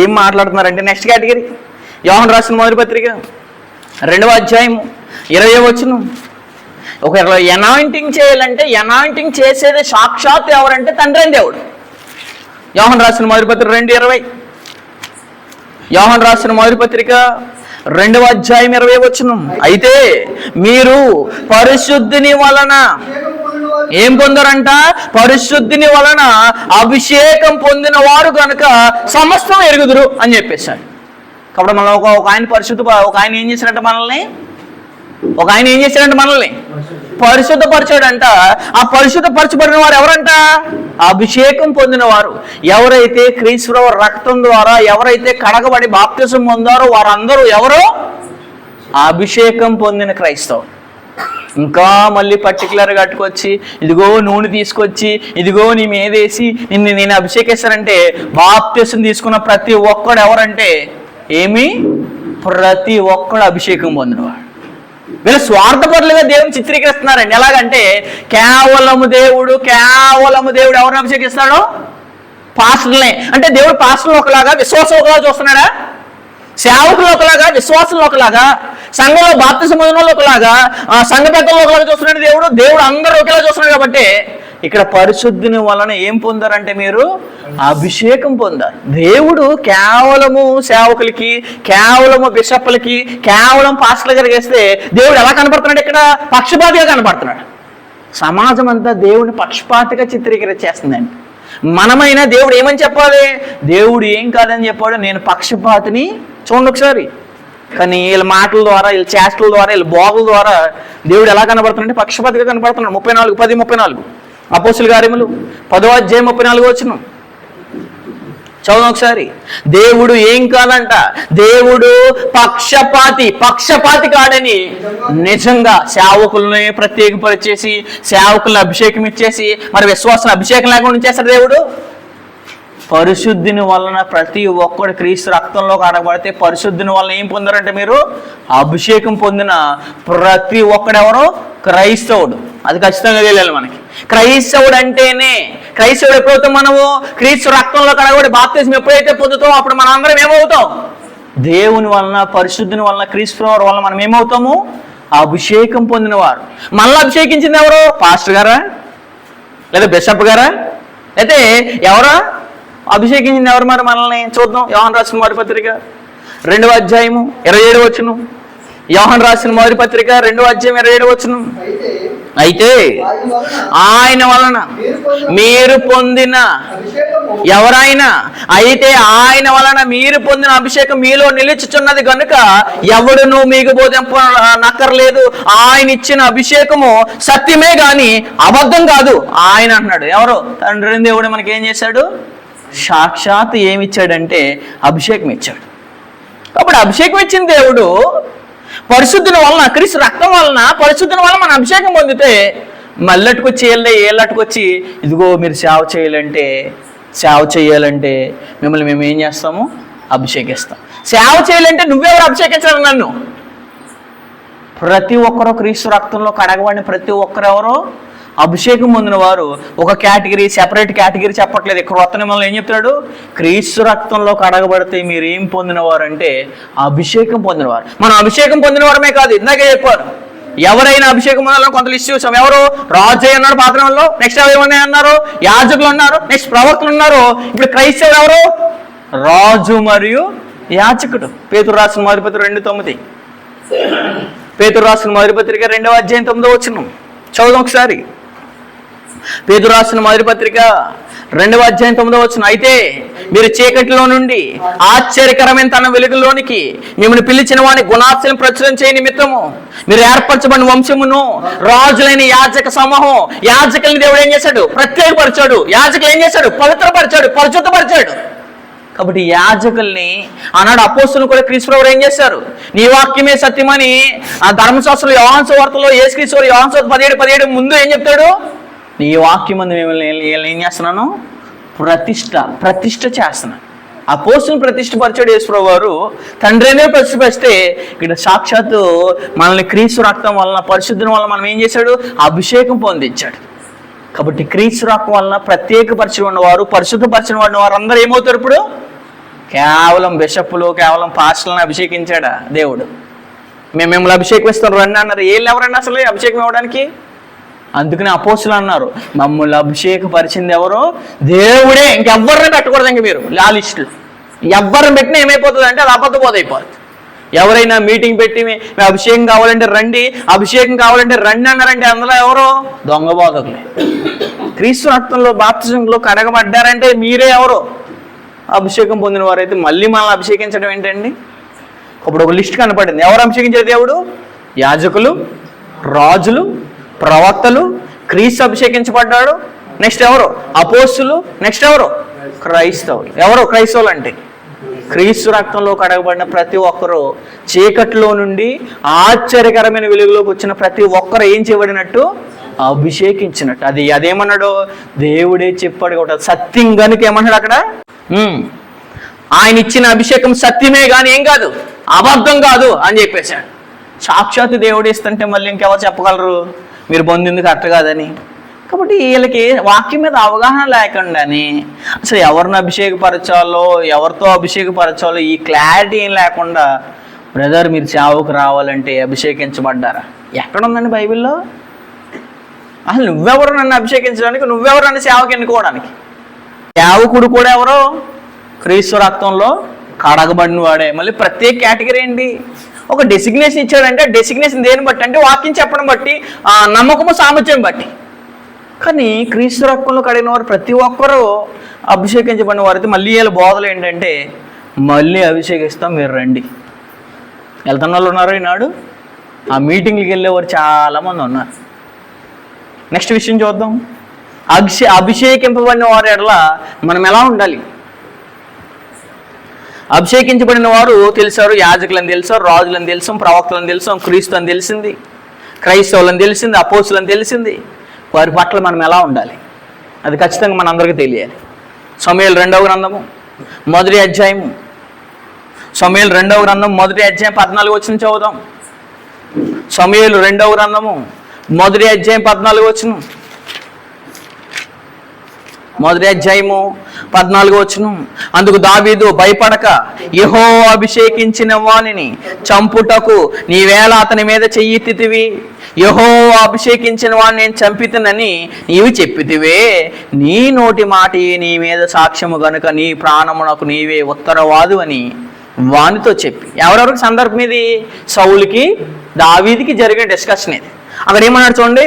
ఏం మాట్లాడుతున్నారంటే నెక్స్ట్ కేటగిరీ యోహాను రాసిన 1వ పత్రిక 2వ అధ్యాయము 20వ వచనం. ఒక ఎనాయింటింగ్ చేయాలంటే ఎనాయింటింగ్ చేసేది సాక్షాత్ ఎవరంటే తండ్రి అయిన దేవుడు. యోహాను రాసిన 1వ పత్రిక 2:20. యోహాను రాసిన 1వ పత్రిక 2వ అధ్యాయం 20వ వచనం. అయితే మీరు పరిశుద్ధిని వలన ఏం పొందారంట? పరిశుద్ధిని వలన అభిషేకం పొందిన వారు కనుక సమస్తం ఎరుగుదురు అని చెప్పేశాడు. కాబట్టి మనం ఒక ఆయన ఏం చేశాడంట మనల్ని? పరిశుద్ధపరిచాడంట. ఆ పరిశుద్ధపరచబడిన వారు ఎవరంట? అభిషేకం పొందిన వారు. ఎవరైతే క్రీస్తు రక్తం ద్వారా ఎవరైతే కడగబడి బాప్తిసం పొందారో వారందరూ ఎవరో? అభిషేకం పొందిన క్రైస్తవులు. ఇంకా మళ్ళీ పర్టికులర్గా కట్టుకొచ్చి ఇదిగో నూనె తీసుకొచ్చి ఇదిగో నీ మీదేసి నేను అభిషేకిస్తానంటే బాప్తిసం తీసుకున్న ప్రతి ఒక్కడు ఎవరంటే ప్రతి ఒక్కడు అభిషేకం పొందినవాడు. వీళ్ళు స్వార్థపరులుగా దేవుని చిత్రీకరిస్తున్నారండి. ఎలాగంటే కేవలము దేవుడు ఎవరిని అభిషేకిస్తాడో? పాస్టర్లనే. అంటే దేవుడు పాస్టర్లు ఒకలాగా, విశ్వాసం ఒకలాగా చూస్తున్నాడా? సేవకులు ఒకలాగా, విశ్వాసులు ఒకలాగా, సంఘంలో బాప్తిసం పొందిన వాళ్ళు ఒకలాగా, సంఘ పెద్దలు ఒకలాగా చూస్తున్నాడు దేవుడు అందరూ ఒకేలా చూస్తున్నాడు. కాబట్టి ఇక్కడ పరిశుద్ధిని వలన ఏం పొందారంటే మీరు అభిషేకం పొందారు. దేవుడు కేవలము సేవకులకి, కేవలము బిషప్లకి, కేవలం పాస్టర్ల గారికి వేస్తే దేవుడు ఎలా కనపడుతున్నాడు? ఇక్కడ పక్షపాతిగా కనపడుతున్నాడు. సమాజం అంతా దేవుడిని పక్షపాతిగా చిత్రీకరించేస్తుందండి. మనమైనా దేవుడు ఏమని చెప్పాలి? దేవుడు ఏం కాదని చెప్పాడు, నేను పక్షపాతిని. చూడండి ఒకసారి. కానీ వీళ్ళ మాటల ద్వారా, వీళ్ళ చేష్టల ద్వారా, వీళ్ళ బోధల ద్వారా దేవుడు ఎలా కనబడుతున్నాడంటే పక్షపాతిగా కనబడుతున్నాడు. 34:10-34 అపోస్తుల కార్యములు 10వ అధ్యాయం 34 వచనం చదువు ఒకసారి. దేవుడు ఏం కాదంట, దేవుడు పక్షపాతి కాడని నిజంగా సేవకుల్ని ప్రత్యేకపరిచేసి, సేవకులను అభిషేకం ఇచ్చేసి, మరి విశ్వాసం అభిషేకం లేకుండా చేస్తాడు దేవుడు. పరిశుద్ధిని వలన ప్రతి ఒక్కడు క్రీస్తు రక్తంలో కడగబడితే పరిశుద్ధిని వలన ఏం పొందారంటే మీరు అభిషేకం పొందిన ప్రతి ఒక్కడెవరో క్రైస్తవుడు. అది ఖచ్చితంగా తెలియాలి మనకి. క్రైస్తవుడు అంటేనే, క్రైస్తవుడు ఎప్పుడైతే మనము క్రీస్తు రక్తంలో కడగబడి బాప్తిజం ఎప్పుడైతే పొందుతామో అప్పుడు మనం అందరం ఏమవుతాం? దేవుని వలన, పరిశుద్ధిని వలన, క్రీస్తు వలన మనం ఏమవుతాము? అభిషేకం పొందినవారు. మనల్ని అభిషేకించింది ఎవరు? పాస్టర్ గారా, లేదా బిషప్ గారా, అయితే ఎవరా అభిషేకించింది ఎవరు? మరి మనల్ని చూద్దాం. యోహాను రాసిన మొదటి పత్రిక 2వ అధ్యాయము 27 వచనం. యోహాను రాసిన మొదటి పత్రిక 2వ అధ్యాయం 27 వచనం. అయితే ఆయన వలన మీరు పొందిన, ఎవరైనా అయితే ఆయన వలన మీరు పొందిన అభిషేకం మీలో నిలుచుచున్నది కనుక ఎవడును మీకు బోధింపనక్కర్లేదు. ఆయన ఇచ్చిన అభిషేకము సత్యమే గాని అబద్ధం కాదు ఆయన అన్నాడు. ఎవరు? తండ్రి దేవుడు మనకేం చేశాడు? సాక్షాత్ ఏమిచ్చాడంటే అభిషేకం ఇచ్చాడు. కాబట్టి అభిషేకం ఇచ్చిన దేవుడు పరిశుద్ధిని వలన, క్రీస్తు రక్తం వలన, పరిశుద్ధిని వలన మనం అభిషేకం పొందితే మళ్ళట్టుకొచ్చి ఏళ్ళట్టుకొచ్చి ఇదిగో మీరు సేవ చేయాలంటే మిమ్మల్ని మేము ఏం చేస్తాము? అభిషేకిస్తాం. సేవ చేయాలంటే నువ్వెవరు అభిషేకించాలి? నన్ను. ప్రతి ఒక్కరూ క్రీస్తు రక్తంలో కడగబడిన ప్రతి ఒక్కరెవరో అభిషేకం పొందిన వారు. ఒక కేటగిరీ, సెపరేట్ కేటగిరీ చెప్పట్లేదు. ఇక్కడ కొత్త నిబంధనలో ఏం చెప్తాడు? క్రీస్తు రక్తంలో కడగబడితే మీరు ఏం పొందినవారు అంటే అభిషేకం పొందినవారు. మనం అభిషేకం పొందినవారమే కాదు, ఇందాకే చెప్పారు, ఎవరైనా అభిషేకం పొందాలని కొంత లిస్ట్ చూసాం. ఎవరు? రాజు అన్నారు పాత్రలో, నెక్స్ట్ ఏమన్నా అన్నారు? యాజకులు అన్నారు, నెక్స్ట్ ప్రవక్తలు ఉన్నారు. ఇప్పుడు క్రైస్తవులు ఎవరు? రాజు మరియు యాజకుడు. పేతురు రాసిన మొదటి పత్రిక 2:9. పేతురు రాసిన మొదటి పత్రిక 2వ అధ్యాయం 9వ వచనం చదువుదాం ఒకసారి. పేతురు రాసిన మొదటి పత్రిక 2వ అధ్యాయం 9వ వచనం. అయితే మీరు చీకటిలో నుండి ఆశ్చర్యకరమైన తన వెలుగులోనికి మిమ్మల్ని పిలిచిన వాని గుణాత్సలను ప్రచురం చేయ నిమిత్తము మీరు ఏర్పరచబడిన వంశమును, రాజులైన యాజక సమూహం. యాజకుల్ని దేవుడు ఏం చేశాడు? ప్రత్యేకపరిచాడు. యాజకులు ఏం చేశాడు? పవిత్రపరిచాడు, పరిశుద్ధపరిచాడు. కాబట్టి యాజకుల్ని ఆనాడు అపోస్తులు కూడా క్రీస్తువారు ఏం చేశారు? నీ వాక్యమే సత్యమని ఆ ధర్మశాస్త్రంలో యోహాను సువార్తలో యేసుక్రీస్తు యోహాను సువార్త 17:17 ముందు ఏం చెప్తాడు? నీ వాక్యం అందు మిమ్మల్ని ఏం చేస్తున్నాను? ప్రతిష్ఠ చేస్తున్నాను. అపోస్తులను ప్రతిష్ఠపరిచాడు యేసుప్రభువు వారు. తండ్రినే ప్రతిష్ఠిస్తే ఇక్కడ సాక్షాత్తు మనల్ని క్రీస్తు రక్తం వలన, పరిశుద్ధం వలన మనం ఏం చేశాడు? అభిషేకం పొందించాడు. కాబట్టి క్రీస్తు రక్తం వలన ప్రత్యేకపరిచిన వారు, పరిశుద్ధపరిచిన వారు అందరూ ఏమవుతారు? ఇప్పుడు కేవలం బిషప్పులు, కేవలం పాస్టర్లను అభిషేకించాడా దేవుడు? మేము మిమ్మల్ని అభిషేకిస్తాం రండి అన్నారు. వీళ్ళు ఎవరండి అసలు అభిషేకం ఇవ్వడానికి? అందుకని అపోస్తులు అన్నారు, మమ్మల్ని అభిషేకపరిచింది ఎవరో? దేవుడే. ఇంకెవ్వరిని పెట్టకూడదు. ఇంక మీరు ఆ లిస్టులు ఎవరిని పెట్టినా ఏమైపోతుంది అంటే అది అబద్ధబోధైపోతుంది. ఎవరైనా మీటింగ్ పెట్టి మేము అభిషేకం కావాలంటే రండి, అభిషేకం కావాలంటే రండి అన్నారంటే అందులో ఎవరో? దొంగ బోధకులే. క్రీస్తు రక్తంలో బాప్తిజంలో కడగబడ్డారంటే మీరే ఎవరో? అభిషేకం పొందిన వారైతే మళ్ళీ మనల్ని అభిషేకించడం ఏంటండి? ఇప్పుడు ఒక లిస్ట్ కనపడింది. ఎవరు అభిషేకించారు దేవుడు? యాజకులు, రాజులు, ప్రవక్తలు, క్రీస్తు అభిషేకించబడ్డాడు. నెక్స్ట్ ఎవరు? అపోస్తులు. నెక్స్ట్ ఎవరు? క్రైస్తవులు. ఎవరు క్రైస్తవులు అంటే? క్రీస్తు రక్తంలో కడగబడిన ప్రతి ఒక్కరూ, చీకట్లో నుండి ఆశ్చర్యకరమైన వెలుగులోకి వచ్చిన ప్రతి ఒక్కరు ఏం చేయబడినట్టు? అభిషేకించినట్టు. అదేమన్నాడు? దేవుడే చెప్పాడు కూడా. సత్యం కనుక ఏమన్నాడు అక్కడ? ఆయన ఇచ్చిన అభిషేకం సత్యమే కానీ ఏం కాదు, అబద్ధం కాదు అని చెప్పేశాడు. సాక్షాత్తు దేవుడు ఇస్తుంటే మళ్ళీ ఇంకెవరు చెప్పగలరు మీరు పొందింది కరెక్ట్ కాదని? కాబట్టి వీళ్ళకి వాక్యం మీద అవగాహన లేకుండానే అసలు ఎవరిని అభిషేకపరచాలో, ఎవరితో అభిషేకపరచాలో ఈ క్లారిటీ ఏం లేకుండా, బ్రదర్ మీరు సేవకు రావాలంటే అభిషేకించబడ్డారా? ఎక్కడుందండి బైబిల్లో? అసలు నువ్వెవరు నన్ను అభిషేకించడానికి, నువ్వెవరు నన్ను సేవకు ఎన్నుకోవడానికి? సేవకుడు కూడా ఎవరో క్రీస్తు రక్తంలో కడగబడిన వాడే. మళ్ళీ ప్రత్యేక కేటగిరీ ఏంటి? ఒక డెసిగ్నేషన్ ఇచ్చాడంటే డెసిగ్నేషన్ దేని బట్టి అంటే వాక్యం చెప్పడం బట్టి, నమ్మకము సామర్థ్యం బట్టి. కానీ క్రీస్తు రక్తంలో కడిగిన వారు ప్రతి ఒక్కరూ అభిషేకించబడిన వారైతే మళ్ళీ వీళ్ళ బోధలు ఏంటంటే మళ్ళీ అభిషేకిస్తాం మీరు రండి. వెళ్తున్న వాళ్ళు ఉన్నారు ఈనాడు, ఆ మీటింగ్కి వెళ్ళేవారు చాలామంది ఉన్నారు. నెక్స్ట్ విషయం చూద్దాం. అభిషేకింపబడిన వారి ఎడల మనం ఎలా ఉండాలి? అభిషేకించబడిన వారు తెలిసారు, యాజకులను తెలుసారు, రాజులను తెలుసాం, ప్రవక్తలను తెలుసాం, క్రీస్తు అని తెలిసింది, క్రైస్తవులను తెలిసింది, అపోస్తులను తెలిసింది. వారి పట్ల మనం ఎలా ఉండాలి అది ఖచ్చితంగా మనందరికీ తెలియాలి. సమూయేలు 2వ గ్రంథము 1వ అధ్యాయము, సమూయేలు 2వ గ్రంథం 1వ అధ్యాయం 14 వచనం చదువుదాం. సమూయేలు 2వ గ్రంథము 1వ అధ్యాయం 14 వచనం, 1వ అధ్యాయము 14 వచనం. అందుకు దావీదు భయపడక యెహోవా అభిషేకించిన వానిని చంపుటకు నీవేళ అతని మీద చెయ్యెత్తితివి? యెహోవా అభిషేకించిన వాడిని నేను చంపితునని నీవు చెప్పితివే. నీ నోటి మాట నీ మీద సాక్ష్యము గనుక నీ ప్రాణమునకు నీవే ఉత్తరవాదు అని వానితో చెప్పి. ఎవరెవరికి సందర్భం ఇది? సౌలుకి దావీదుకి జరిగిన డిస్కషన్ ఇది. అక్కడ ఏమన్నాడు చూడండి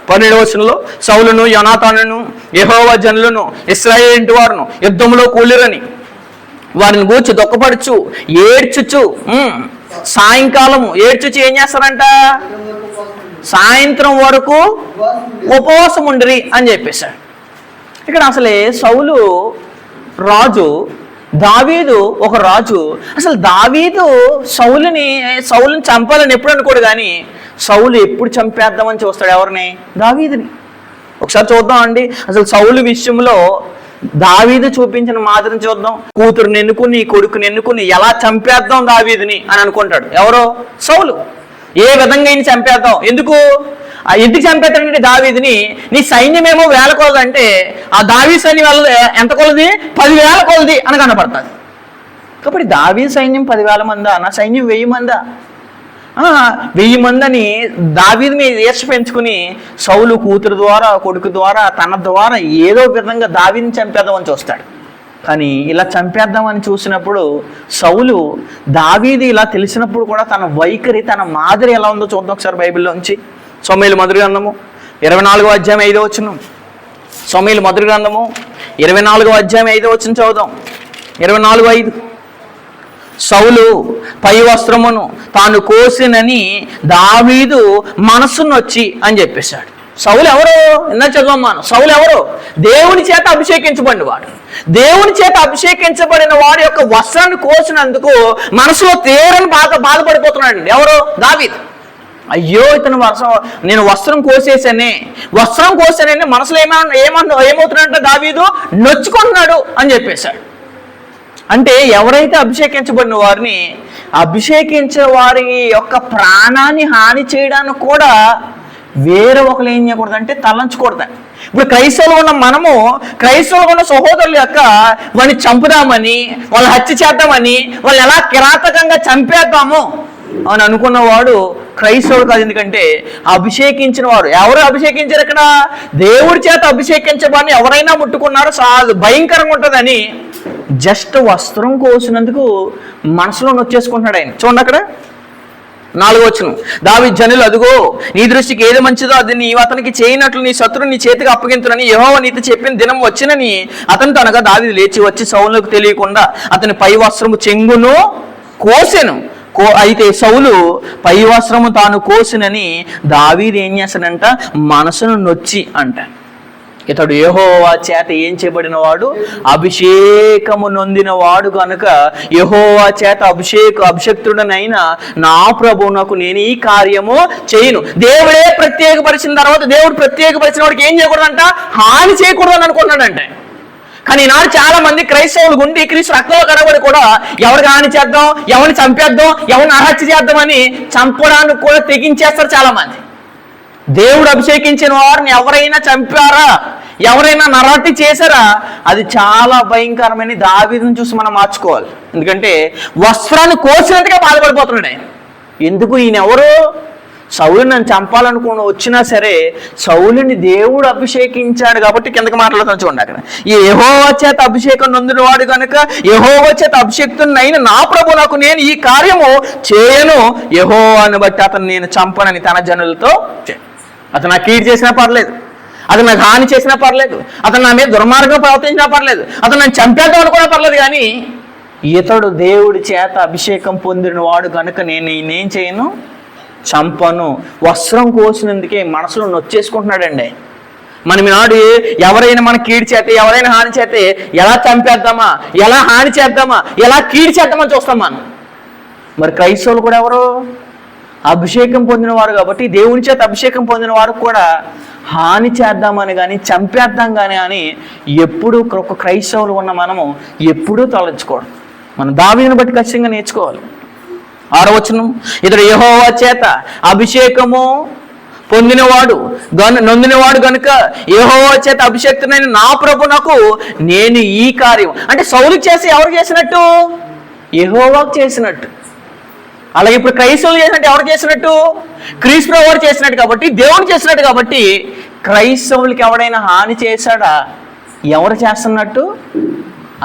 12వ వచనంలో, సౌలును యోనాతానును యెహోవా జనులను ఇశ్రాయేలు ఇంటి వారును యుద్ధంలో కూలిరని వారిని గూర్చి దుఃఖపడుచు ఏడ్చుచు సాయంకాలము ఏడ్చుచు ఏం చేస్తారంట? సాయంత్రం వరకు ఉపవాసం ఉండిరి అని చెప్పేశాడు. ఇక్కడ అసలే సౌలు రాజు, దావీదు ఒక రాజు. అసలు దావీదు సౌలుని చంపాలని ఎప్పుడు అనుకోడు, కానీ సౌలు ఎప్పుడు చంపేద్దామని చూస్తాడు ఎవరిని? దావీదుని. ఒకసారి చూద్దాం అండి అసలు సౌలు విషయంలో దావీదు చూపించిన మాదిరిని చూద్దాం. కూతురుని ఎన్నుకుని, కొడుకుని ఎన్నుకుని ఎలా చంపేద్దాం దావీదుని అని అనుకుంటాడు. ఎవరో? సౌలు. ఏ విధంగా ఈయన చంపేద్దాం? ఎందుకు చంపేస్తాడంటే దావీదుని, నీ సైన్యమేమో 1000 కొలది అంటే ఆ దావీదు సైన్యం ఎంత కొలది? 10,000 కొలది అని కనపడుతుంది. కాబట్టి దావీదు సైన్యం 10,000 మందా? నా సైన్యం 1000 మందా? 1000 మందని దావీదు మీద ఈర్ష్య పెంచుకుని సౌలు కూతురు ద్వారా, కొడుకు ద్వారా, తన ద్వారా ఏదో విధంగా దావీదుని చంపేద్దామని చూస్తాడు. కానీ ఇలా చంపేద్దామని చూసినప్పుడు సౌలు దావీదు ఇలా తెలిసినప్పుడు కూడా తన వైఖరి, తన మాదిరి ఎలా ఉందో చూద్దాం ఒకసారి బైబిల్లోంచి. సమూయేలు మొదటి గ్రంథము 24వ అధ్యాయం 5వ వచనం. సమూయేలు మొదటి గ్రంథము 24వ అధ్యాయం 5వ వచనం చదువుదాం. 24:5. సౌలు పై వస్త్రమును తాను కోసినని దావీదు మనసునొచ్చి అని చెప్పేశాడు. సౌలు ఎవరు? నిన్న చదవమ్మాను. సౌలు ఎవరు? దేవుని చేత అభిషేకించబడిన వాడు. దేవుని చేత అభిషేకించబడిన వాడి యొక్క వస్త్రాన్ని కోసినందుకు మనసులో తీరని బాధపడిపోతున్నాడు. ఎవరు? దావీదు. అయ్యో ఇతను నేను వస్త్రం కోసేసానే మనసులో ఏమవుతున్నాడంటే దావీదు నొచ్చుకుంటున్నాడు అని చెప్పేశాడు. అంటే ఎవరైతే అభిషేకించబడిన వారిని, అభిషేకించే వారి యొక్క ప్రాణాన్ని హాని చేయడానికి కూడా వేరే ఒకరు ఏం చేయకూడదంటే తలంచకూడదండి. ఇప్పుడు క్రైస్తవులు ఉన్న మనము, క్రైస్తవులు ఉన్న సహోదరుల యొక్క వాడిని చంపుదామని, వాళ్ళు హత్య చేద్దామని, వాళ్ళు ఎలా కిరాతకంగా చంపేద్దాము అని అనుకున్నవాడు క్రైస్తవుడు కాదు. ఎందుకంటే అభిషేకించిన వారు ఎవరు అభిషేకించారు? ఇక్కడ దేవుడి చేత అభిషేకించబడిన ఎవరైనా ముట్టుకున్నారో భయంకరంగా ఉంటుందని జస్ట్ వస్త్రం కోసినందుకు మనసులో నొచ్చేసుకుంటున్నాడు ఆయన. చూడండి అక్కడ 4వ వచనం. దావీదు జనులు, అదుగో నీ దృష్టికి ఏది మంచిదో అది నీవు అతనికి చేయనట్లు నీ శత్రువు నీ చేతికి అప్పగించునని యెహోవా నీతో చెప్పిన దినం వచ్చినని అతనితో అనగా దావీదు లేచి వచ్చి సౌలుకు తెలియకుండా అతని పై వస్త్రము చెంగును కోసెను. అయితే సౌలు పై వస్త్రము తాను కోసినని దావీదు ఏం చేస్తాడంట? మనసును నొచ్చి అంట. ఇతడు యెహోవా చేత ఏం చేయబడిన వాడు? అభిషేకము నొందిన వాడు కనుక యెహోవా చేత అభిషక్తుడనైనా నా ప్రభువునకు నేను ఈ కార్యము చేయను. దేవుడే ప్రత్యేకపరిచిన తర్వాత, దేవుడు ప్రత్యేకపరిచిన వాడికి ఏం చేయకూడదంట? హాని చేయకూడదని అనుకున్నాడంటే. కానీ ఈనాడు చాలా మంది క్రైస్తవులు ఉండి క్రీస్తు రక్తంలో కనబడి కూడా ఎవరికి హాని చేద్దాం, ఎవరిని చంపేద్దాం, ఎవరిని అహత్య చేద్దామని చంపడానికి కూడా తెగించేస్తారు చాలా మంది. దేవుడు అభిషేకించిన వారిని ఎవరైనా చంపారా, ఎవరైనా నరహత్య చేశారా, అది చాలా భయంకరమైన. దావీదుని చూసి మనం మార్చుకోవాలి. ఎందుకంటే వస్త్రాన్ని కోసినందుకే బాధపడిపోతున్నాడు ఆయన. ఎందుకు? ఈయన ఎవరు? సౌలుని నన్ను చంపాలనుకుని వచ్చినా సరే సౌలుని దేవుడు అభిషేకించాడు కాబట్టి కిందకి మాట్లాడుతాను చూడండి. అక్కడ ఈ యెహోవా చేత అభిషేకం నొందిన వాడు కనుక యెహోవా చేత అభిషేక్తున్నైన నా ప్రభు నాకు నేను ఈ కార్యము చేయను, యెహోవాను బట్టి అతను నేను చంపనని తన జనులతో. అతను నాకు కీడు చేసినా పర్లేదు, అతను నాకు హాని చేసినా పర్లేదు, అతను నా మీద దుర్మార్గం ప్రవర్తించినా పర్లేదు, అతను నన్ను చంపేద్దాం అనుకున్నా పర్లేదు, కానీ ఇతడు దేవుడి చేత అభిషేకం పొందిన వాడు కనుక నేను ఈయనేం చేయను, చంపను. వస్త్రం కోసినందుకే మనసులో నొచ్చేసుకుంటున్నాడండి. మనం ఈనాడు ఎవరైనా మన కీడు చేస్తే, ఎవరైనా హాని చేస్తే ఎలా చంపేద్దామా, ఎలా హాని చేద్దామా, ఎలా కీడు చేద్దామని చూస్తాం మనం. మరి క్రైస్తవులు కూడా ఎవరు? అభిషేకం పొందిన వారు కాబట్టి దేవుని చేత అభిషేకం పొందిన వారు కూడా హాని చేద్దామని కానీ చంపేద్దాం కానీ అని ఎప్పుడూ ఒక క్రైస్తవులు ఉన్న మనము ఎప్పుడూ తలంచుకోవడం. మనం దావీదుని బట్టి ఖచ్చితంగా నేర్చుకోవాలి. 6వ వచనం, ఇతడు యెహోవా చేత అభిషేకము పొందినవాడు నొందినవాడు కనుక యెహోవా చేత అభిషేక్తునైన నా ప్రభునకు నేను ఈ కార్యం. అంటే సౌలు చేసి ఎవరు చేసినట్టు? యెహోవాకు చేసినట్టు. అలాగే ఇప్పుడు క్రైస్తవులు చేసినట్టు ఎవరు చేసినట్టు? క్రీస్తు వారు చేసినట్టు. కాబట్టి దేవుడు చేసినట్టు. కాబట్టి క్రైస్తవులకి ఎవడైనా హాని చేశాడా? ఎవరు చేస్తున్నట్టు?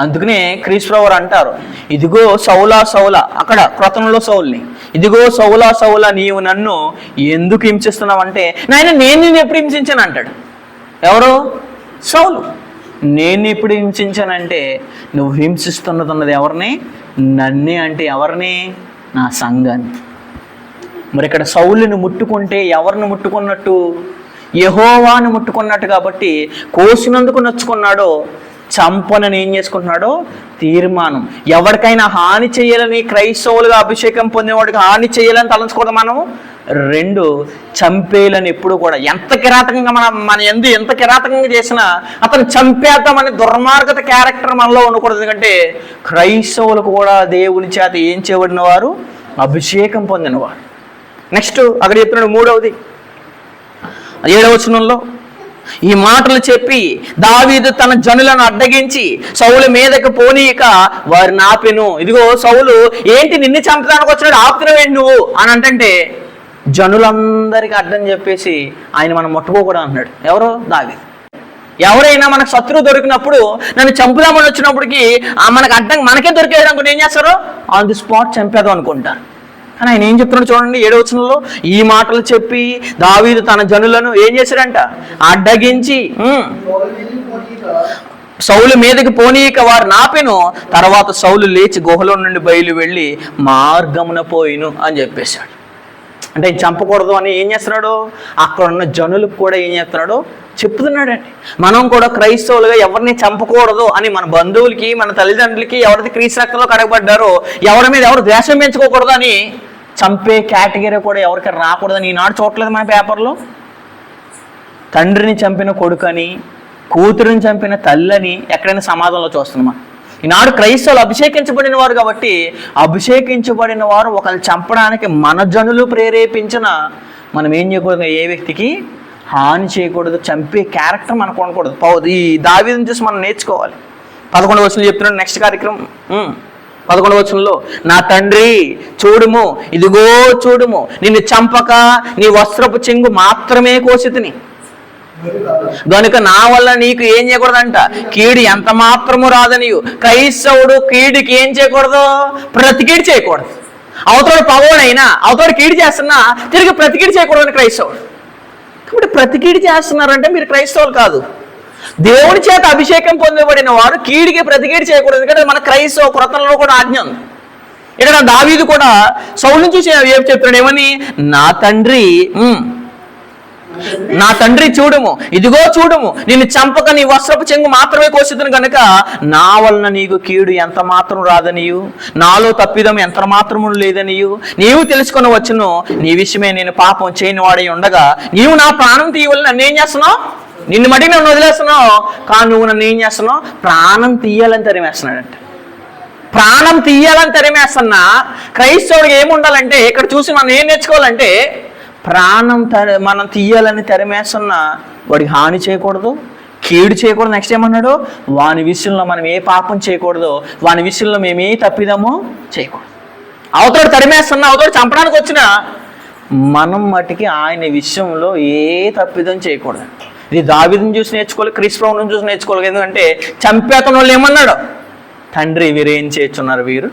అందుకనే క్రీస్తు వారు అంటారు, ఇదిగో సౌలా సౌలా, అక్కడ క్రొత్తలో సౌల్ని, ఇదిగో సౌలా సౌలా నీవు నన్ను ఎందుకు హింసిస్తున్నావు అంటే, నేను నిన్ను ఎప్పుడు హింసించాను అంటాడు. ఎవరు? సౌలు. నేను ఎప్పుడు హింసించానంటే నువ్వు హింసిస్తున్నది ఎవరిని? నన్నే. అంటే ఎవరిని? నా సంఘాన్ని. మరి ఇక్కడ సౌలుని ముట్టుకుంటే ఎవరిని ముట్టుకున్నట్టు? యెహోవాను ముట్టుకున్నట్టు. కాబట్టి కోసినందుకు నొచ్చుకున్నాడో, చంపనని ఏం చేసుకుంటున్నాడో తీర్మానం. ఎవరికైనా హాని చేయాలని, క్రైస్తవులుగా అభిషేకం పొందేవాడికి హాని చేయాలని తలంచుకోవడం మనం. 2, చంపేయాలని ఎప్పుడు కూడా ఎంత కిరాతకంగా మన ఎంత కిరాతకంగా చేసినా అతను చంపేద్దామని దుర్మార్గత క్యారెక్టర్ మనలో ఉండకూడదు. ఎందుకంటే క్రైస్తవులకు కూడా దేవుని చేత ఏం చేయబడిన వారు? అభిషేకం పొందినవారు. నెక్స్ట్ అక్కడ చెప్తున్నాడు 3వది 7వ వచనంలో, ఈ మాటలు చెప్పి దావీదు తన జనులను అడ్డగించి సౌలు మీదకి పోనీయక వారిని ఆపెను. ఇదిగో సౌలు ఏంటి నిన్ను చంపడానికి వచ్చినాడు, ఆపుతున్నావేంటి నువ్వు అని అంటే జనులందరికీ అడ్డం చెప్పేసి ఆయన మనం ముట్టుకోకూడదు అంటున్నాడు. ఎవరు? దావీదు. ఎవరైనా మనకు శత్రువు దొరికినప్పుడు నన్ను చంపుదామని వచ్చినప్పటికీ మనకు అడ్డం మనకే దొరికేది అనుకుంటే ఏం చేస్తారు? ఆన్ ది స్పాట్ చంపేదాం అనుకుంటారు. కానీ ఆయన ఏం చెప్తున్నాడు చూడండి 7వ వచనంలో, ఈ మాటలు చెప్పి దావీదు తన జనులను ఏం చేశాడంట? అడ్డగించి సౌలు మీదకి పోనీయక వారు నాపెను. తర్వాత సౌలు లేచి గుహలో నుండి బయలు వెళ్ళి మార్గమున పోయిను అని చెప్పేశాడు. అంటే చంపకూడదు అని ఏం చేస్తున్నాడు? అక్కడ ఉన్న జనులకు కూడా ఏం చేస్తున్నాడు? చెప్తున్నాడండి. మనం కూడా క్రైస్తవులుగా ఎవరిని చంపకూడదు అని మన బంధువులకి, మన తల్లిదండ్రులకి, ఎవరైతే క్రీస్తు రక్తంలో కడగబడ్డారో ఎవరి మీద ఎవరు ద్వేషం పెంచుకోకూడదు అని చంపే కేటగిరీ కూడా ఎవరికి రాకూడదని ఈనాడు చూడలేదు మన పేపర్లో. తండ్రిని చంపిన కొడుకని, కూతురిని చంపిన తల్లని ఎక్కడైనా సమాజంలో చూస్తున్నామా? ఈనాడు క్రైస్తవులు అభిషేకించబడిన వారు కాబట్టి అభిషేకించబడిన వారు ఒకరిని చంపడానికి మన జనులు ప్రేరేపించిన మనం ఏం చేయకూడదు? ఏ వ్యక్తికి హాని చేయకూడదు. చంపే క్యారెక్టర్ మనకు ఉండకూడదు. ఈ దావీదుని చూసి మనం నేర్చుకోవాలి. 11వ వచనంలో చెప్తున్నాడు నెక్స్ట్ కార్యక్రమం. 11వ వచనంలో, నా తండ్రి చూడుము, ఇదిగో చూడుము, నిన్ను చంపక నీ వస్త్రపు చెంగు మాత్రమే కోసితిని గనుక నా వల్ల నీకు ఏం చేయకూడదంట? కీడు ఎంత మాత్రము రాదనియు. క్రైస్తవుడు కీడుకి ఏం చేయకూడదు? ప్రతికీడు చేయకూడదు. అవతోడు పగోడైనా, అవతోడు కీడు చేస్తున్నా తిరిగి ప్రతికీడు చేయకూడదని క్రైస్తవుడు. కాబట్టి ప్రతికీడు చేస్తున్నారంటే మీరు క్రైస్తవులు కాదు. దేవుని చేత అభిషేకం పొందబడిన వారు కీడికి ప్రతికీడు చేయకూడదు. ఎందుకంటే మన క్రైస్తవ కృతంలో కూడా ఆజ్ఞ ఉంది. ఇక్కడ దావీదు కూడా సౌలుని చూసి చెప్తున్నాడు ఏమని? నా తండ్రి చూడుము, ఇదిగో చూడుము, నిన్ను చంపక నీ వస్త్రపు చెంగు మాత్రమే కోసిదును గనుక నా వలన నీకు కీడు ఎంత మాత్రం రాదనియు, నాలో తప్పిదం ఎంత మాత్రము లేదనియు నీవు తెలుసుకొని వచ్చును. నీ విషయమే నేను పాపం చేయని వాడై ఉండగా నీవు నా ప్రాణం తీయవలని నన్ను ఏం చేస్తున్నావు? నిన్ను మటుకు నన్ను వదిలేస్తున్నావు, కానీ నువ్వు నన్ను ఏం చేస్తున్నావు, ప్రాణం తీయాలని తరిమేస్తున్నాడంట. ప్రాణం తీయాలని తరిమేస్తున్నా క్రైస్తవుడికి ఏముండాలంటే, ఇక్కడ చూసి మనం ఏం నేర్చుకోవాలంటే, మనం తీయాలని తరిమేస్తున్నా వాడికి హాని చేయకూడదు, కీడు చేయకూడదు. నెక్స్ట్ ఏమన్నాడు, వాని విషయంలో మనం ఏ పాపం చేయకూడదు, వాని విషయంలో మేము ఏ తప్పిదమో చేయకూడదు. అవతోడు తరిమేస్తున్నా, అవతోడు చంపడానికి వచ్చినా మనం మటుకి ఆయన విషయంలో ఏ తప్పిదం చేయకూడదు. ఇది దావీదుని చూసి నేర్చుకోవాలి, క్రీస్తుని చూసి నేర్చుకోవాలి. ఎందుకంటే చంపేతన వాళ్ళు ఏమన్నాడు, తండ్రి వీరు ఏం చేస్తున్నారు, వీరు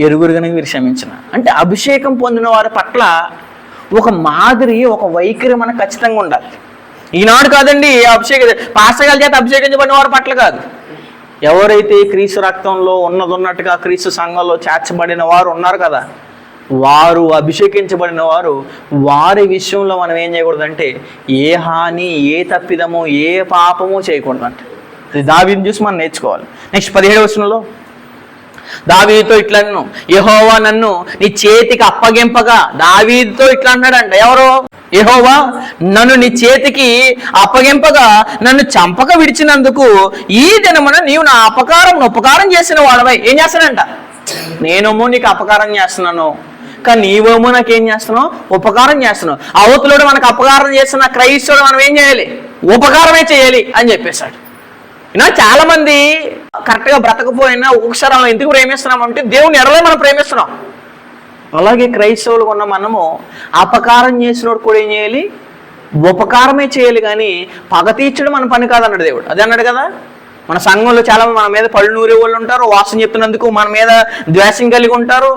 ఎరుగురు కనుక వీరు క్షమించిన. అంటే అభిషేకం పొందిన వారి పట్ల ఒక మాదిరి, ఒక వైఖరి మనకు ఖచ్చితంగా ఉండాలి. ఈనాడు కాదండి పాస్టర్ చేత అభిషేకించబడిన వారి పట్ల కాదు, ఎవరైతే క్రీస్తు రక్తంలో ఉన్నట్టుగా క్రీస్తు సంఘంలో చేర్చబడిన వారు ఉన్నారు కదా, వారు అభిషేకించబడిన వారు, వారి విషయంలో మనం ఏం చేయకూడదంటే ఏ హాని, ఏ తప్పిదము, ఏ పాపము చేయకూడదంటే. అది దావీదుని చూసి మనం నేర్చుకోవాలి. నెక్స్ట్ 17వ వచనంలో దావీదుతో ఇట్లా అన్నాను, యెహోవా నన్ను నీ చేతికి అప్పగింపగా. దావీదుతో ఇట్లా అన్నాడంట, ఎవరో యెహోవా నన్ను నీ చేతికి అప్పగింపగా నన్ను చంపక విడిచినందుకు ఈ దినమున నీవు నా ఉపకారం చేసిన వాడవై. ఏం చేస్తానంట, నేనేమో నీకు అపకారం చేస్తున్నాను, కానీ నీవేమో నాకేం చేస్తున్నావు, ఉపకారం చేస్తున్నావు. అవతలుడు మనకు అపకారం చేస్తున్న క్రైస్తవుడు మనం ఏం చేయాలి, ఉపకారమే చేయాలి అని చెప్పేశాడు. చాలా మంది కరెక్ట్గా బ్రతకపోయినా ఒకసారి ఎందుకు ప్రేమిస్తున్నాం అంటే దేవుని ఎడలే మనం ప్రేమిస్తున్నాం. అలాగే క్రైస్తవులు ఉన్న మనము అపకారం చేసినోడు కూడా ఏం చేయాలి, ఉపకారమే చేయాలి, కానీ పగ తీర్చడం మన పని కాదన్నాడు దేవుడు. అదే అన్నాడు కదా, మన సంఘంలో చాలా మంది మన మీద పళ్ళు నూరే వాళ్ళు ఉంటారు, వాసన చెప్తున్నందుకు మన మీద ద్వేషం కలిగి ఉంటారు.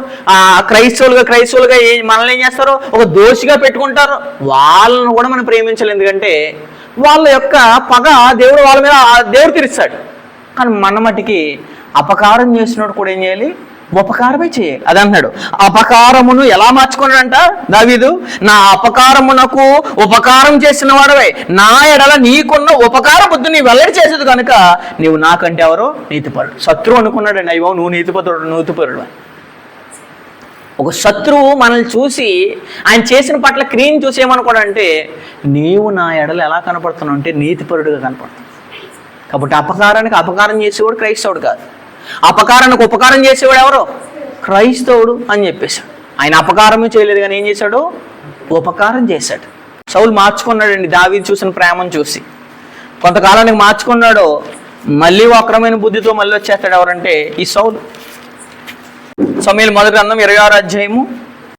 క్రైస్తవులుగా మనల్ని ఏం చేస్తారు, ఒక దోషిగా పెట్టుకుంటారు. వాళ్ళను కూడా మనం ప్రేమించాలి, ఎందుకంటే వాళ్ళ యొక్క పగ వాళ్ళ మీద దేవుడు తీరుస్తాడు. కానీ మన మటుకి అపకారం చేసినోడు కూడా ఏం చేయాలి, ఉపకారమే చేయాలి. అది అంటున్నాడు, అపకారమును ఎలా మార్చుకున్నాడంట దావీదు, నా అపకారమునకు ఉపకారం చేసిన వాడవే, నా ఎడల నీకున్న ఉపకార బుద్ధి నీ వెల్లడి చేసేది కనుక నీవు నాకంటే ఎవరో నీతిపరుడు. శత్రువు అనుకున్నాడండి, అయ్యో నువ్వు నీతిపరుడు. ఒక శత్రువు మనల్ని చూసి ఆయన చేసిన పట్ల క్రియను చూసి ఏమనుకోడంటే, నీవు నా ఎడలు ఎలా కనపడుతున్నావు అంటే నీతిపరుడుగా కనపడుతున్నావు. కాబట్టి అపకారానికి అపకారం చేసేవాడు క్రైస్తవుడు కాదు, అపకారానికి ఉపకారం చేసేవాడు ఎవరో క్రైస్తవుడు అని చెప్పేశాడు. ఆయన అపకారమే చేయలేదు, కానీ ఏం చేశాడు, ఉపకారం చేశాడు. సౌలు మార్చుకున్నాడండి దావీదు చూసిన ప్రేమను చూసి. కొంతకాలానికి మార్చుకున్నాడు, మళ్ళీ వక్రమైన బుద్ధితో మళ్ళీ వచ్చేస్తాడు. ఎవరంటే ఈ సౌలు. సమూయేలు మొదటి గ్రంథం 26వ అధ్యాయము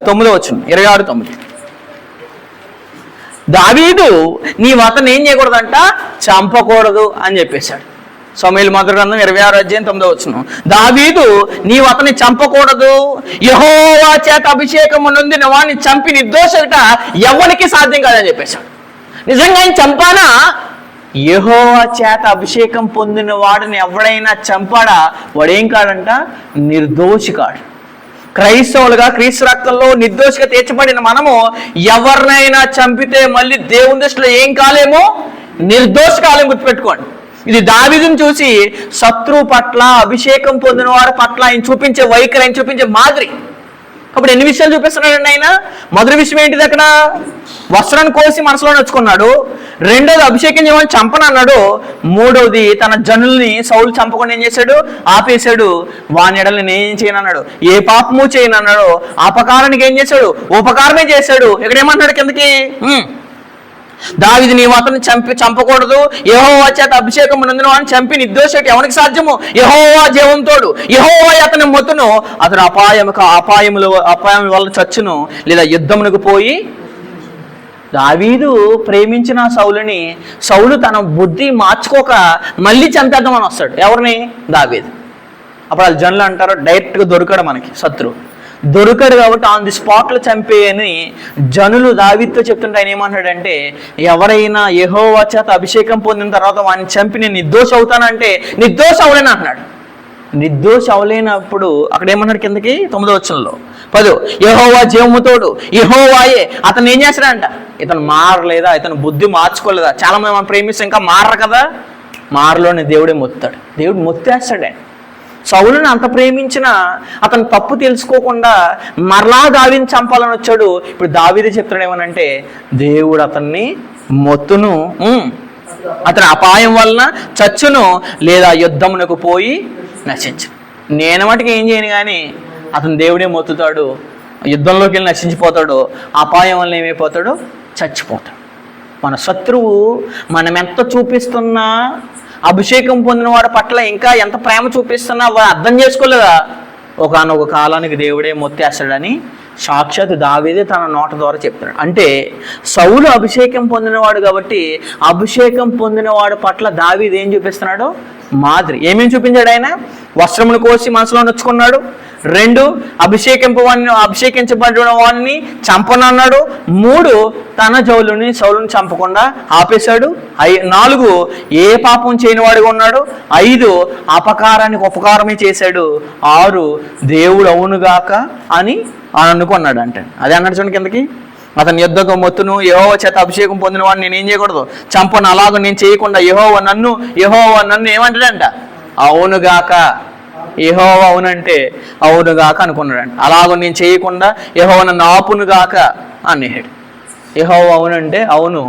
9వ వచనం, 26:9. దావీదు నీవు అతను ఏం చేయకూడదంట, చంపకూడదు అని చెప్పేశాడు. సమూయేలు మొదటి గ్రంథం 26వ అధ్యాయం 9వ వచనం, దావీదు నీవు అతన్ని చంపకూడదు, యెహోవా చేత అభిషేకము నొందిన వాడిని చంపి నిర్దోషట ఎవరికి సాధ్యం కాదని చెప్పేశాడు. నిజంగా ఆయన చంపానా, యెహోవా చేత అభిషేకం పొందిన వాడిని ఎవడైనా చంపాడా, వాడేం కాడంట, నిర్దోషి కాడు. క్రైస్తవులుగా క్రీస్తు రక్తంలో నిర్దోషిగా తీర్చబడిన మనము ఎవరినైనా చంపితే మళ్ళీ దేవుని దృష్టిలో ఏం కాలేమో, నిర్దోషి కాలేమో. గుర్తుపెట్టుకోండి. ఇది దావీదుని చూసి శత్రువు పట్ల, అభిషేకం పొందిన వారి పట్ల ఆయన చూపించే వైఖరి, ఆయన చూపించే మాదిరి. కాబట్టి ఎన్ని విషయాలు చూపిస్తున్నాడండి ఆయన. మొదటి విషయం ఏంటిది, అక్కడ వస్త్రాన్ని కోసి మనసులో నచ్చుకున్నాడు. రెండోది అభిషేకం చేయమని చంపనన్నాడు. మూడవది తన జనుల్ని సౌలు చంపకుండా ఏం చేశాడు, ఆపేశాడు. వాని ఎడల్ని నేనేం చేయనన్నాడు, ఏ పాపము చేయనన్నాడు. అపకారానికి ఏం చేశాడు, ఉపకారమే చేశాడు. ఇక్కడ ఏమన్నాడు కిందకి, దావీదు నీవు అతన్ని చంపకూడదు, యెహోవా చేత అభిషేకం నొందిన వాడిని చంపి నిర్దోషి ఎవరికి సాధ్యము, యెహోవా జీవంతోడు, యెహోవా అతని మొత్తును, అతను అపాయం వల్ల చచ్చును లేదా యుద్ధమునకు పోయి. దావీదు ప్రేమించిన సౌలుని సౌలు తన బుద్ధి మార్చుకోక మళ్ళీ చంపేద్దామని వస్తాడు. ఎవరిని, దావీదు. అప్పుడు వాళ్ళు జనులు అంటారు, డైరెక్ట్గా దొరకడు మనకి శత్రువు, దొరకడు కాబట్టి ఆన్ ది స్పాట్లో చంపేయని జనులు దావీదుతో చెప్తుంటే ఆయన ఏమన్నాడంటే, ఎవరైనా యెహోవా చేత అభిషేకం పొందిన తర్వాత వాడిని చంపి నేను నిర్దోషి అవుతానంటే నిర్దోషి అవలేను అంటున్నాడు. నిర్దోషి అవలేనప్పుడు అక్కడ ఏమన్నాడు కిందకి 9వ వచనంలో 10, యెహోవా జీవముతోడు, యెహోవాయే. అతను ఏం చేస్తాడంట, ఇతను మారలేదా, ఇతను బుద్ధి మార్చుకోలేదా. చాలా మంది మనం ప్రేమిస్తే ఇంకా మారరు కదా, మారలోని దేవుడే మొత్తాడు, దేవుడు మొత్తేస్తాడే. సౌలుని అంత ప్రేమించిన అతను తప్పు తెలుసుకోకుండా మరలా దావీదుని చంపాలని వచ్చాడు. ఇప్పుడు దావీదు చెప్తాడు ఏమనంటే, దేవుడు అతన్ని మొత్తును అతని అపాయం వలన చచ్చును లేదా యుద్ధమునకు పోయి నశించు. నేను మటుకు ఏం చేయను, కానీ అతను దేవుడే మొత్తుతాడు, యుద్ధంలోకి వెళ్ళి నశించిపోతాడు, అపాయం వల్ల ఏమైపోతాడు, చచ్చిపోతాడు. మన శత్రువు మనం ఎంత చూపిస్తున్నా, అభిషేకం పొందిన వాడి పట్ల ఇంకా ఎంత ప్రేమ చూపిస్తున్నా వాడు అర్థం చేసుకోలేదా, ఒకానొక కాలానికి దేవుడే మొత్తేస్తాడని సాక్షాత్ దావీదే తన నోట ద్వారా చెప్తాడు. అంటే సౌలు అభిషేకం పొందినవాడు కాబట్టి అభిషేకం పొందిన వాడి పట్ల దావీదు ఏం చూపిస్తున్నాడు, మాదిరి. ఏమేమి చూపించాడు ఆయన? వస్త్రమును కోసి మనసులో నొచ్చుకున్నాడు. 2, అభిషేకించబడిన వాడిని చంపనన్నాడు. 3, తన సౌలుని చంపకుండా ఆపేశాడు. 4, ఏ పాపం చేయనివాడిగా ఉన్నాడు. 5, అపకారానికి ఉపకారమే చేశాడు. 6, దేవుడు అవునుగాక అని అనుకున్నాడు. అంటే అదే అన్నాడు చూడండి కిందకి, అతని యుద్ధకు మొత్తును యెహోవా చేత అభిషేకం పొందిన వాడిని నేనేం చేయకూడదు, చంపను. అలాగ నేను చేయకుండా యెహోవా నన్ను ఏమంటాడంట, అవునుగాక. యెహోవా అవునంటే అవునుగాక అనుకున్నాడంట. అలాగ నేను చేయకుండా యెహోవా నన్ను ఆపునుగాక అనేడు. యెహోవా అవునంటే అవును,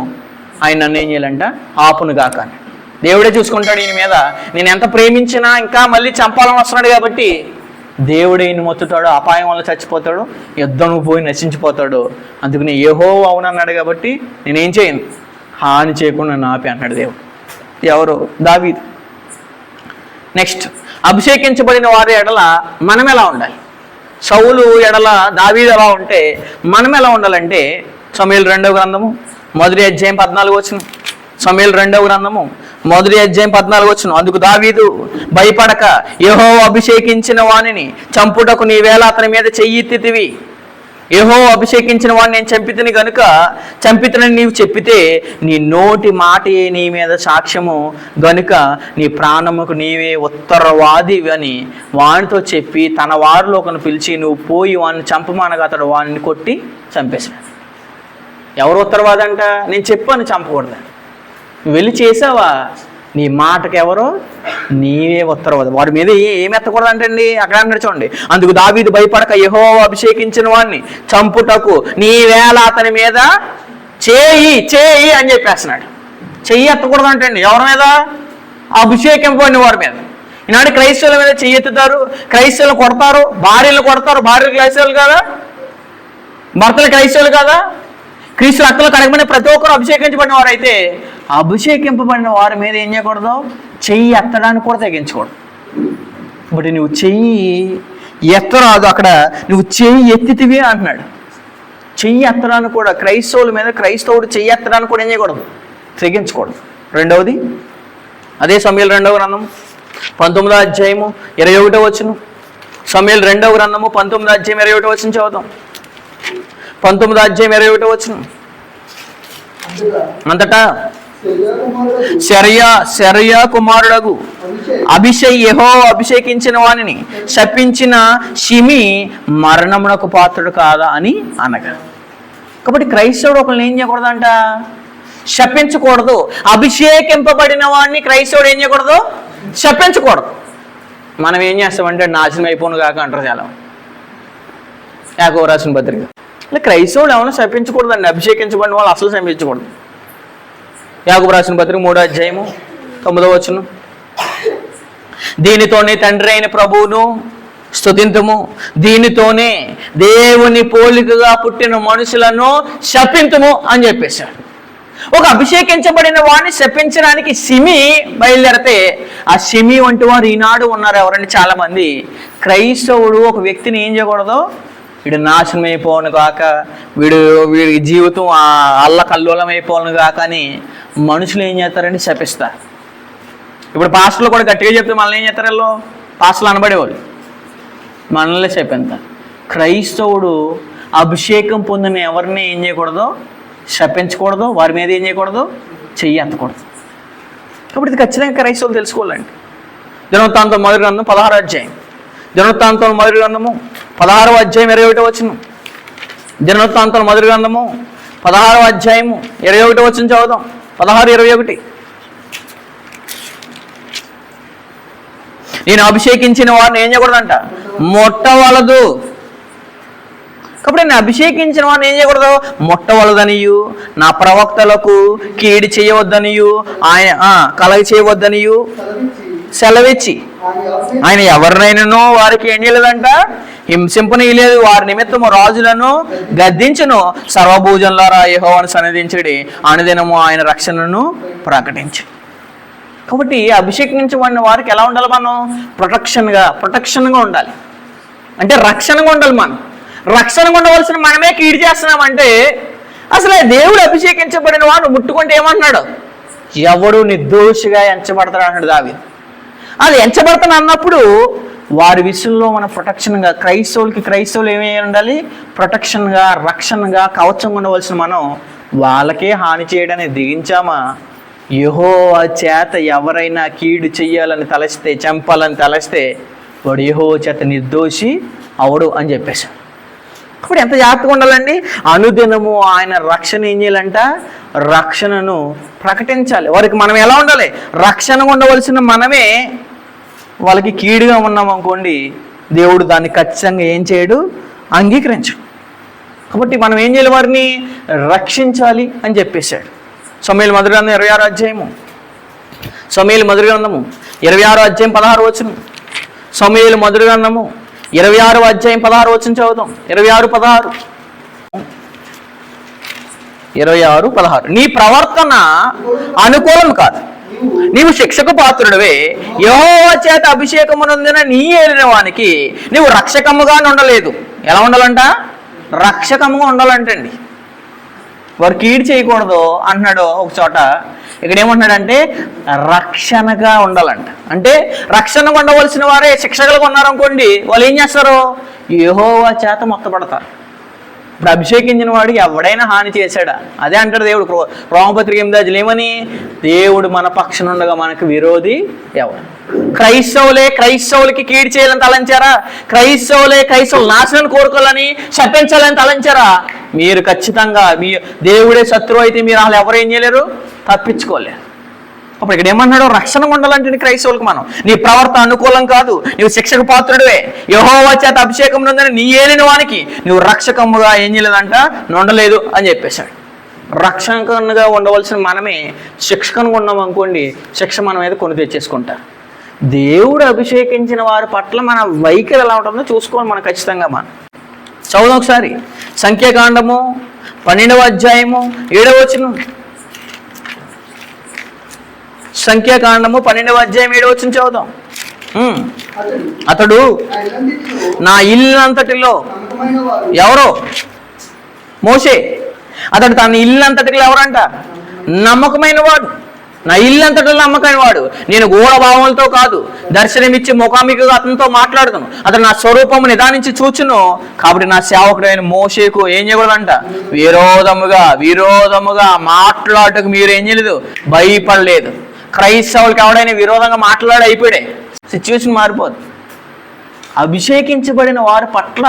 ఆయన నన్ను ఏం చేయాలంట, ఆపునుగాక అని. దేవుడే చూసుకుంటాడు ఈయన మీద. నేను ఎంత ప్రేమించినా ఇంకా మళ్ళీ చంపాలని వస్తున్నాడు కాబట్టి దేవుడే ఈయన మొత్తుతాడు, అపాయం వల్ల చచ్చిపోతాడు, యుద్ధం పోయి నశించిపోతాడు. అందుకని యెహోవా అవునన్నాడు కాబట్టి నేనేం చేయను, హాని చేయకుండా నన్ను ఆపి అన్నాడు దేవుడు. ఎవరు? దావీదు. నెక్స్ట్, అభిషేకించబడిన వారి ఎడల మనం ఎలా ఉండాలి? సౌలు ఎడల దావీదు ఎలా ఉంటే మనం ఎలా ఉండాలంటే, సమూయేలు 2వ గ్రంథము 1వ అధ్యాయం 14 వచనం. సమూయేలు 2వ గ్రంథము 1వ అధ్యాయం 14 వచనం. అందుకు దావీదు, భయపడక యెహోవా అభిషేకించిన వానిని చంపుటకు నీవేళ అతని మీద చెయ్యెత్తితివి. యెహోవా అభిషేకించిన వాడిని నేను చంపితిని గనుక చంపితనని నీవు చెప్పితే నీ నోటి మాటయే నీ మీద సాక్ష్యము గనుక నీ ప్రాణముకు నీవే ఉత్తరవాది అని వానితో చెప్పి తన వారిలో ఒకను పిలిచి నువ్వు పోయి వాడిని చంపమానగా అతడు వాడిని కొట్టి చంపేశాడు. ఎవరు ఉత్తరవాది అంట? నేను చెప్పాను చంపకూడదని, నువ్వు వెళ్ళి చేసావా, నీ మాటకు ఎవరో నీవే ఉత్తరవాది. వాడి మీద ఏమి ఎత్తకూడదు అంటండి, అక్కడ అన్నాడు చూడండి. అందుకు దావీదు భయపడక యెహోవా అభిషేకించిన వాడిని చంపుటకు నీవేళ అతని మీద చేయి అని చెప్పేస్తున్నాడు. చెయ్యి ఎత్తకూడదు అంటండి. ఎవరి మీద? అభిషేకింపబడిన వారి మీద. ఈనాడు క్రైస్తవుల మీద చెయ్యి ఎత్తుతారు, క్రైస్తవులు కొడతారు, భార్యలు కొడతారు. భార్యలు క్రైస్తవులు కాదా? భర్తలు క్రైస్తవులు కాదా? క్రీస్తు రక్తంలో కడగబడిన ప్రతి ఒక్కరు అభిషేకించబడిన వారు అయితే అభిషేకింపబడిన వారి మీద ఏం చేయకూడదు, చెయ్యి ఎత్తడానికి కూడా తెగించకూడదు. బట్ నువ్వు చెయ్యి ఎత్తరాదు, అక్కడ నువ్వు చెయ్యి ఎత్తితివి అంటున్నాడు. చెయ్యి ఎత్తడానికి కూడా క్రైస్తవుల మీద క్రైస్తవుడు చెయ్యి ఎత్తడానికి కూడా ఏం చేయకూడదు, తెగించకూడదు. 2వది అదే సమూయేలు 2వ గ్రంథము 19వ అధ్యాయము 21వ వచనం. సమూయేలు 2వ గ్రంథము 19వ అధ్యాయం 21వ వచనం చదువుతాం. 19వ అధ్యాయం 21వ వచనం. అంతటా సెరయా కుమారుడగు అభిషేక్ యెహోవా అభిషేకించిన వానిని శపించిన షిమి మరణమునకు పాత్రుడు కాదా అని అనగా. కాబట్టి క్రైస్తవుడు ఒకరిని ఏం చేయకూడదంట, శపించకూడదు. అభిషేకింపబడిన వాడిని క్రైస్తవుడు ఏం చేయకూడదు, శపించకూడదు. మనం ఏం చేస్తామంటే నాశనం అయిపోను కాక అంటారు చాలా. యాకోబు రాసిన పత్రిక. ఇలా క్రైస్తవులు ఏమైనా శపించకూడదండి, అభిషేకించబడిన వాళ్ళు అసలు శపించకూడదు. యాకోబు రాసిన పత్రిక 3వ అధ్యాయము 9వ వచనం. దీనితోనే తండ్రి అయిన ప్రభువును స్తుతింతుము, దీనితోనే దేవుని పోలికగా పుట్టిన మనుషులను శపింతుము అని చెప్పేశాడు. ఒక అభిషేకించబడిన వాడిని శపించడానికి షిమి బయలుదేరితే ఆ షిమి వంటి వారు ఈనాడు ఉన్నారు. ఎవరండి? చాలా మంది. క్రైస్తవుడు ఒక వ్యక్తిని ఏం చేయకూడదు, వీడు నాశనం అయిపోను కాక, వీడి జీవితం అల్లకల్లోలం అయిపోను కాక అని మనుషులు ఏం చేస్తారండి, శపిస్తారు. ఇప్పుడు పాస్టర్లు కూడా గట్టిగా చెప్తే మనల్ని ఏం చేస్తారు, వీళ్ళు పాస్టర్లు అనబడేవాళ్ళు మనల్ని శపిస్తారు. క్రైస్తవుడు అభిషేకం పొందిన ఎవరిని ఏం చేయకూడదు, శపించకూడదు, వారి మీద ఏం చేయకూడదు, చెయ్యి ఎత్తకూడదు. కాబట్టి ఇది ఖచ్చితంగా క్రైస్తవులు తెలుసుకోవాలండి. దినవృత్తాంతం 1వ గ్రంథం 16వ అధ్యాయం. దినవృత్తాంతం 1వ గ్రంథము 16వ అధ్యాయం 21వ వచనం. దినవృత్తాంతం 1వ గ్రంథము 16వ అధ్యాయము 21వ వచనం చదువుదాం. 16:21. నేను అభిషేకించిన వారిని ఏం చేయకూడదంట, ముట్టవలదు. కాబట్టి నేను అభిషేకించిన వాడిని ఏం చేయకూడదు? ముట్టవలదనియు, నా ప్రవక్తలకు కీడి చేయవద్దనియు, ఆయన కలగ చేయవద్దనియు సెలవిచ్చి ఆయన ఎవరినైనానో వారికి ఏం చేయలేదంట? హింసింపనీయలేదు. వారి నిమిత్తము రాజులను గద్దించును. సర్వభూజనులారా యెహోవాను సన్నిధించుడి, అనుదినము ఆయన రక్షణను ప్రకటించు. కాబట్టి అభిషేకించబడిన వారికి ఎలా ఉండాలి? మనం ప్రొటెక్షన్గా ఉండాలి. అంటే రక్షణగా ఉండాలి. మనం రక్షణగా ఉండవలసిన మనమే కీడు చేస్తున్నామంటే అసలు దేవుడు అభిషేకించబడిన వాడు ముట్టుకుంటే ఏమంటున్నాడు? ఎవడు నిర్దోషిగా ఎంచబడతాడు అన్నాడు దావీదు. అది ఎంచబడతాను అన్నప్పుడు వారి విషయంలో మన ప్రొటెక్షన్గా, క్రైస్తవులు ఏమై ఉండాలి? ప్రొటెక్షన్గా, రక్షణగా, కవచంగా ఉండవలసిన మనం వాళ్ళకే హాని చేయడానికి దిగించామా? యెహోవా చేత ఎవరైనా కీడు చెయ్యాలని తలస్తే, చంపాలని తలస్తే వాడు యెహోవా చేత నిర్దోషి అవడు అని చెప్పేశాడు. ఇప్పుడు ఎంత జాగ్రత్తగా ఉండాలండి? అనుదినము ఆయన రక్షణ ఏం చేయాలంట? రక్షణను ప్రకటించాలి. వారికి మనం ఎలా ఉండాలి? రక్షణగా ఉండవలసిన మనమే వాళ్ళకి కీడుగా ఉన్నాం అనుకోండి, దేవుడు దాన్ని ఖచ్చితంగా ఏం చేయడు? అంగీకరించడు. కాబట్టి మనం ఏం చేయాలి? వారిని రక్షించాలి అని చెప్పేశాడు. సమూయేలు మొదటి గ్రంథం 26వ అధ్యాయము, సమూయేలు మొదటి గ్రంథము 26వ అధ్యాయం 16వ వచనం. సమూయేలు మొదటి గ్రంథము 26వ అధ్యాయం 16వ వచనం చదువుతాం. 26:16 నీ ప్రవర్తన అనుకూలం కాదు, నీవు శిక్షకు పాత్రుడివే. యెహోవా చేత అభిషేకమునందున నీ ఏలిన వానికి నీవు రక్షకముగా ఉండలేదు. ఎలా ఉండాలంట? రక్షకముగా ఉండాలంటండి. వారు కీడు చేయకూడదు అంటున్నాడు ఒక చోట. ఇక్కడ ఏమంటున్నాడంటే రక్షణగా ఉండాలంట. అంటే రక్షణగా ఉండవలసిన వారే శిక్షకులుగా ఉన్నారనుకోండి, వాళ్ళు ఏం చేస్తారు? యెహోవా చేత మొత్తపడతారు. ఇప్పుడు అభిషేకించిన వాడికి ఎవడైనా హాని చేశాడా? అదే అంటాడు దేవుడు రోమపత్రిక 8 ఏమని? దేవుడు మన పక్షాన ఉండగా మనకు విరోధి ఎవరు? క్రైస్తవులకి కీడు చేయాలని తలంచారా? క్రైస్తవులు నాశనాన్ని కోరుకోవాలని, శపించాలని తలంచారా? మీరు ఖచ్చితంగా మీ దేవుడే శత్రువు అయితే మీరు అసలు ఎవరు ఏం చేయలేరు? తప్పించుకోలేరు. అప్పుడు ఇక్కడ ఏమన్నాడు? రక్షణ ఉండాలంటే క్రైస్తవులకు మనం నీ ప్రవర్తన అనుకూలం కాదు, నీవు శిక్షకు పాత్రుడివే. యెహోవా చేత అభిషేకం ఉందని నీ ఏలిన వానికి నువ్వు రక్షకముగా ఏం చేయలేదంట? ఉండలేదు అని చెప్పేశాడు. రక్షకంగా ఉండవలసిన మనమే శిక్షకంగా ఉన్నాం అనుకోండి, శిక్ష మన మీద కొని తెచ్చేసుకుంటారు. దేవుడు అభిషేకించిన వారి పట్ల మన వైఖరి ఎలా ఉంటుందో చూసుకోవాలి మనం ఖచ్చితంగా. మనం చదువుదాం ఒకసారి. సంఖ్యాకాండము 12వ అధ్యాయము 7వ వచనం. సంఖ్యాకాండము 12వ అధ్యాయం 7వ వచనం చదువుదాం. అతడు నా ఇల్లంతటిలో ఎవరో? మోషే. అతడు తన ఇల్లంతటిలో ఎవరంట? నమ్మకమైన వాడు. నా ఇల్లంతటిలో నమ్మకమైన వాడు. నేను గూఢ భావములతో కాదు, దర్శనమిచ్చి ముఖాముఖిగా అతనితో మాట్లాడుతాను. అతను నా స్వరూపము నిదానించి చూచును. కాబట్టి నా సేవకుడైన మోషేకు ఏం చేయకూడదంట? విరోధముగా మాట్లాడటకు మీరు ఏం చేయలేదు? భయపడలేదు. క్రైస్తవులకి ఎవడైనా విరోధంగా మాట్లాడి అయిపోయాడే, సిచ్యువేషన్ మారిపోదు. అభిషేకించబడిన వారి పట్ల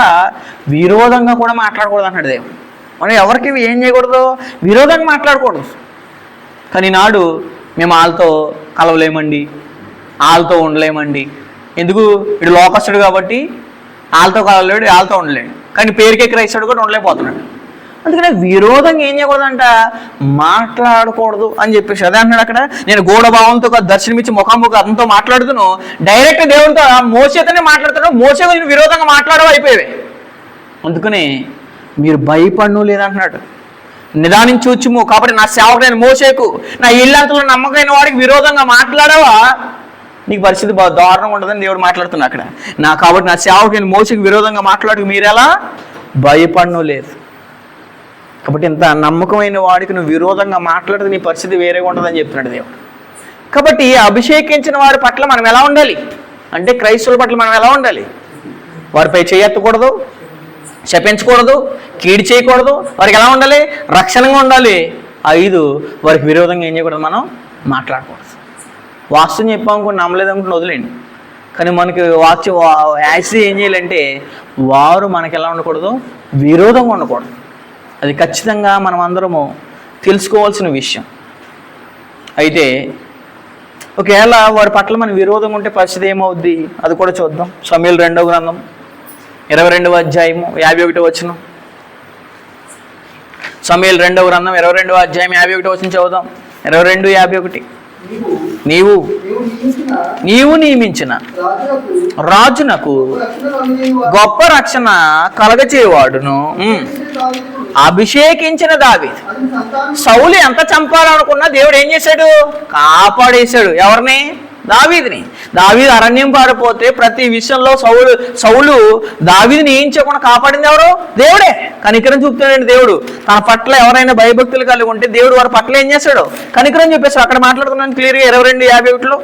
విరోధంగా కూడా మాట్లాడకూడదు అంటాడు దేవుడు. మనం ఎవరికి ఏం చేయకూడదు? విరోధంగా మాట్లాడకూడదు. కానీ నాడు మేము వాళ్ళతో కలవలేమండి, వాళ్ళతో ఉండలేమండి. ఎందుకు? ఇటు లోకస్తుడు కాబట్టి వాళ్ళతో కలవలేడు, వాళ్ళతో ఉండలేడు. కానీ పేరుకే క్రైస్తవుడు కూడా ఉండలేకపోతున్నాడు. అందుకనే విరోధంగా ఏం చేయకూడదంట? మాట్లాడకూడదు అని చెప్పేసి అదే అంటున్నాడు అక్కడ. నేను గూఢభావంతో దర్శనమిచ్చి ముఖాముఖి అతనితో మాట్లాడుతాను. డైరెక్ట్ దేవునితో మోసేతోనే మాట్లాడుతున్నాడు. మోసే విరోధంగా మాట్లాడవు అయిపోయేవి. అందుకనే మీరు భయపడను లేదంటున్నాడు. నిదానించి వచ్చుము. కాబట్టి నా సేవకుడైన మోసేకు నా ఇల్లంతలో నమ్మకమైన వాడికి విరోధంగా మాట్లాడవా, నీకు పరిస్థితి బాగా దారుణంగా ఉండదని దేవుడు మాట్లాడుతున్నా అక్కడ. కాబట్టి నా సేవకుడైన మోసేకు విరోధంగా మాట్లాడుకు మీరెలా? భయపడను లేదు. కాబట్టి ఇంత నమ్మకమైన వాడికి నువ్వు విరోధంగా మాట్లాడితే నీ పరిస్థితి వేరేగా ఉంటుందని చెప్తున్నాడు దేవుడు. కాబట్టి అభిషేకించిన వారి పట్ల మనం ఎలా ఉండాలి అంటే, క్రైస్తవుల పట్ల మనం ఎలా ఉండాలి? వారిపై చేయెత్తకూడదు, శపించకూడదు, కీడు చేయకూడదు. వారికి ఎలా ఉండాలి? రక్షణగా ఉండాలి. 5 వారికి విరోధంగా ఏం చేయకూడదు? మనం మాట్లాడకూడదు. వాస్తవం చెప్పామనుకుని నమ్మలేదనుకుని వదిలేండి. కానీ మనకి యాక్చువల్లీ ఏం చేయాలంటే, వారు మనకి ఎలా ఉండకూడదు? విరోధంగా ఉండకూడదు. అది ఖచ్చితంగా మనం అందరము తెలుసుకోవాల్సిన విషయం. అయితే ఒకవేళ వారి పట్ల మన విరోధంగా ఉంటే పరిస్థితి ఏమవుద్ది? అది కూడా చూద్దాం. సమూయేలు 2వ గ్రంథం 22వ అధ్యాయము 51వ వచనం. సమూయేలు 2వ గ్రంథం 22వ అధ్యాయం 51 వచనం చదువుదాం. 22:51. నీవు నియమించిన రాజునకు గొప్ప రక్షణ కలగచేవాడును, అభిషేకించిన దావీదు. సౌలు ఎంత చంపాలనుకున్నా దేవుడు ఏం చేశాడు? కాపాడేశాడు. ఎవరిని? దావీదుని. దావీదు అరణ్యం పారిపోతే ప్రతి విషయంలో సౌలు దావీదుని ఏం చేయకుండా కాపాడింది ఎవరు? దేవుడే. కనికరం చూపుతాడండి దేవుడు. తన పట్ల ఎవరైనా భయభక్తులు కలిగి ఉంటే దేవుడు వారి పట్ల ఏం చేస్తాడు? కనికరం చూపిస్తాడు. అక్కడ మాట్లాడుతున్నాను క్లియర్గా 22:51లో.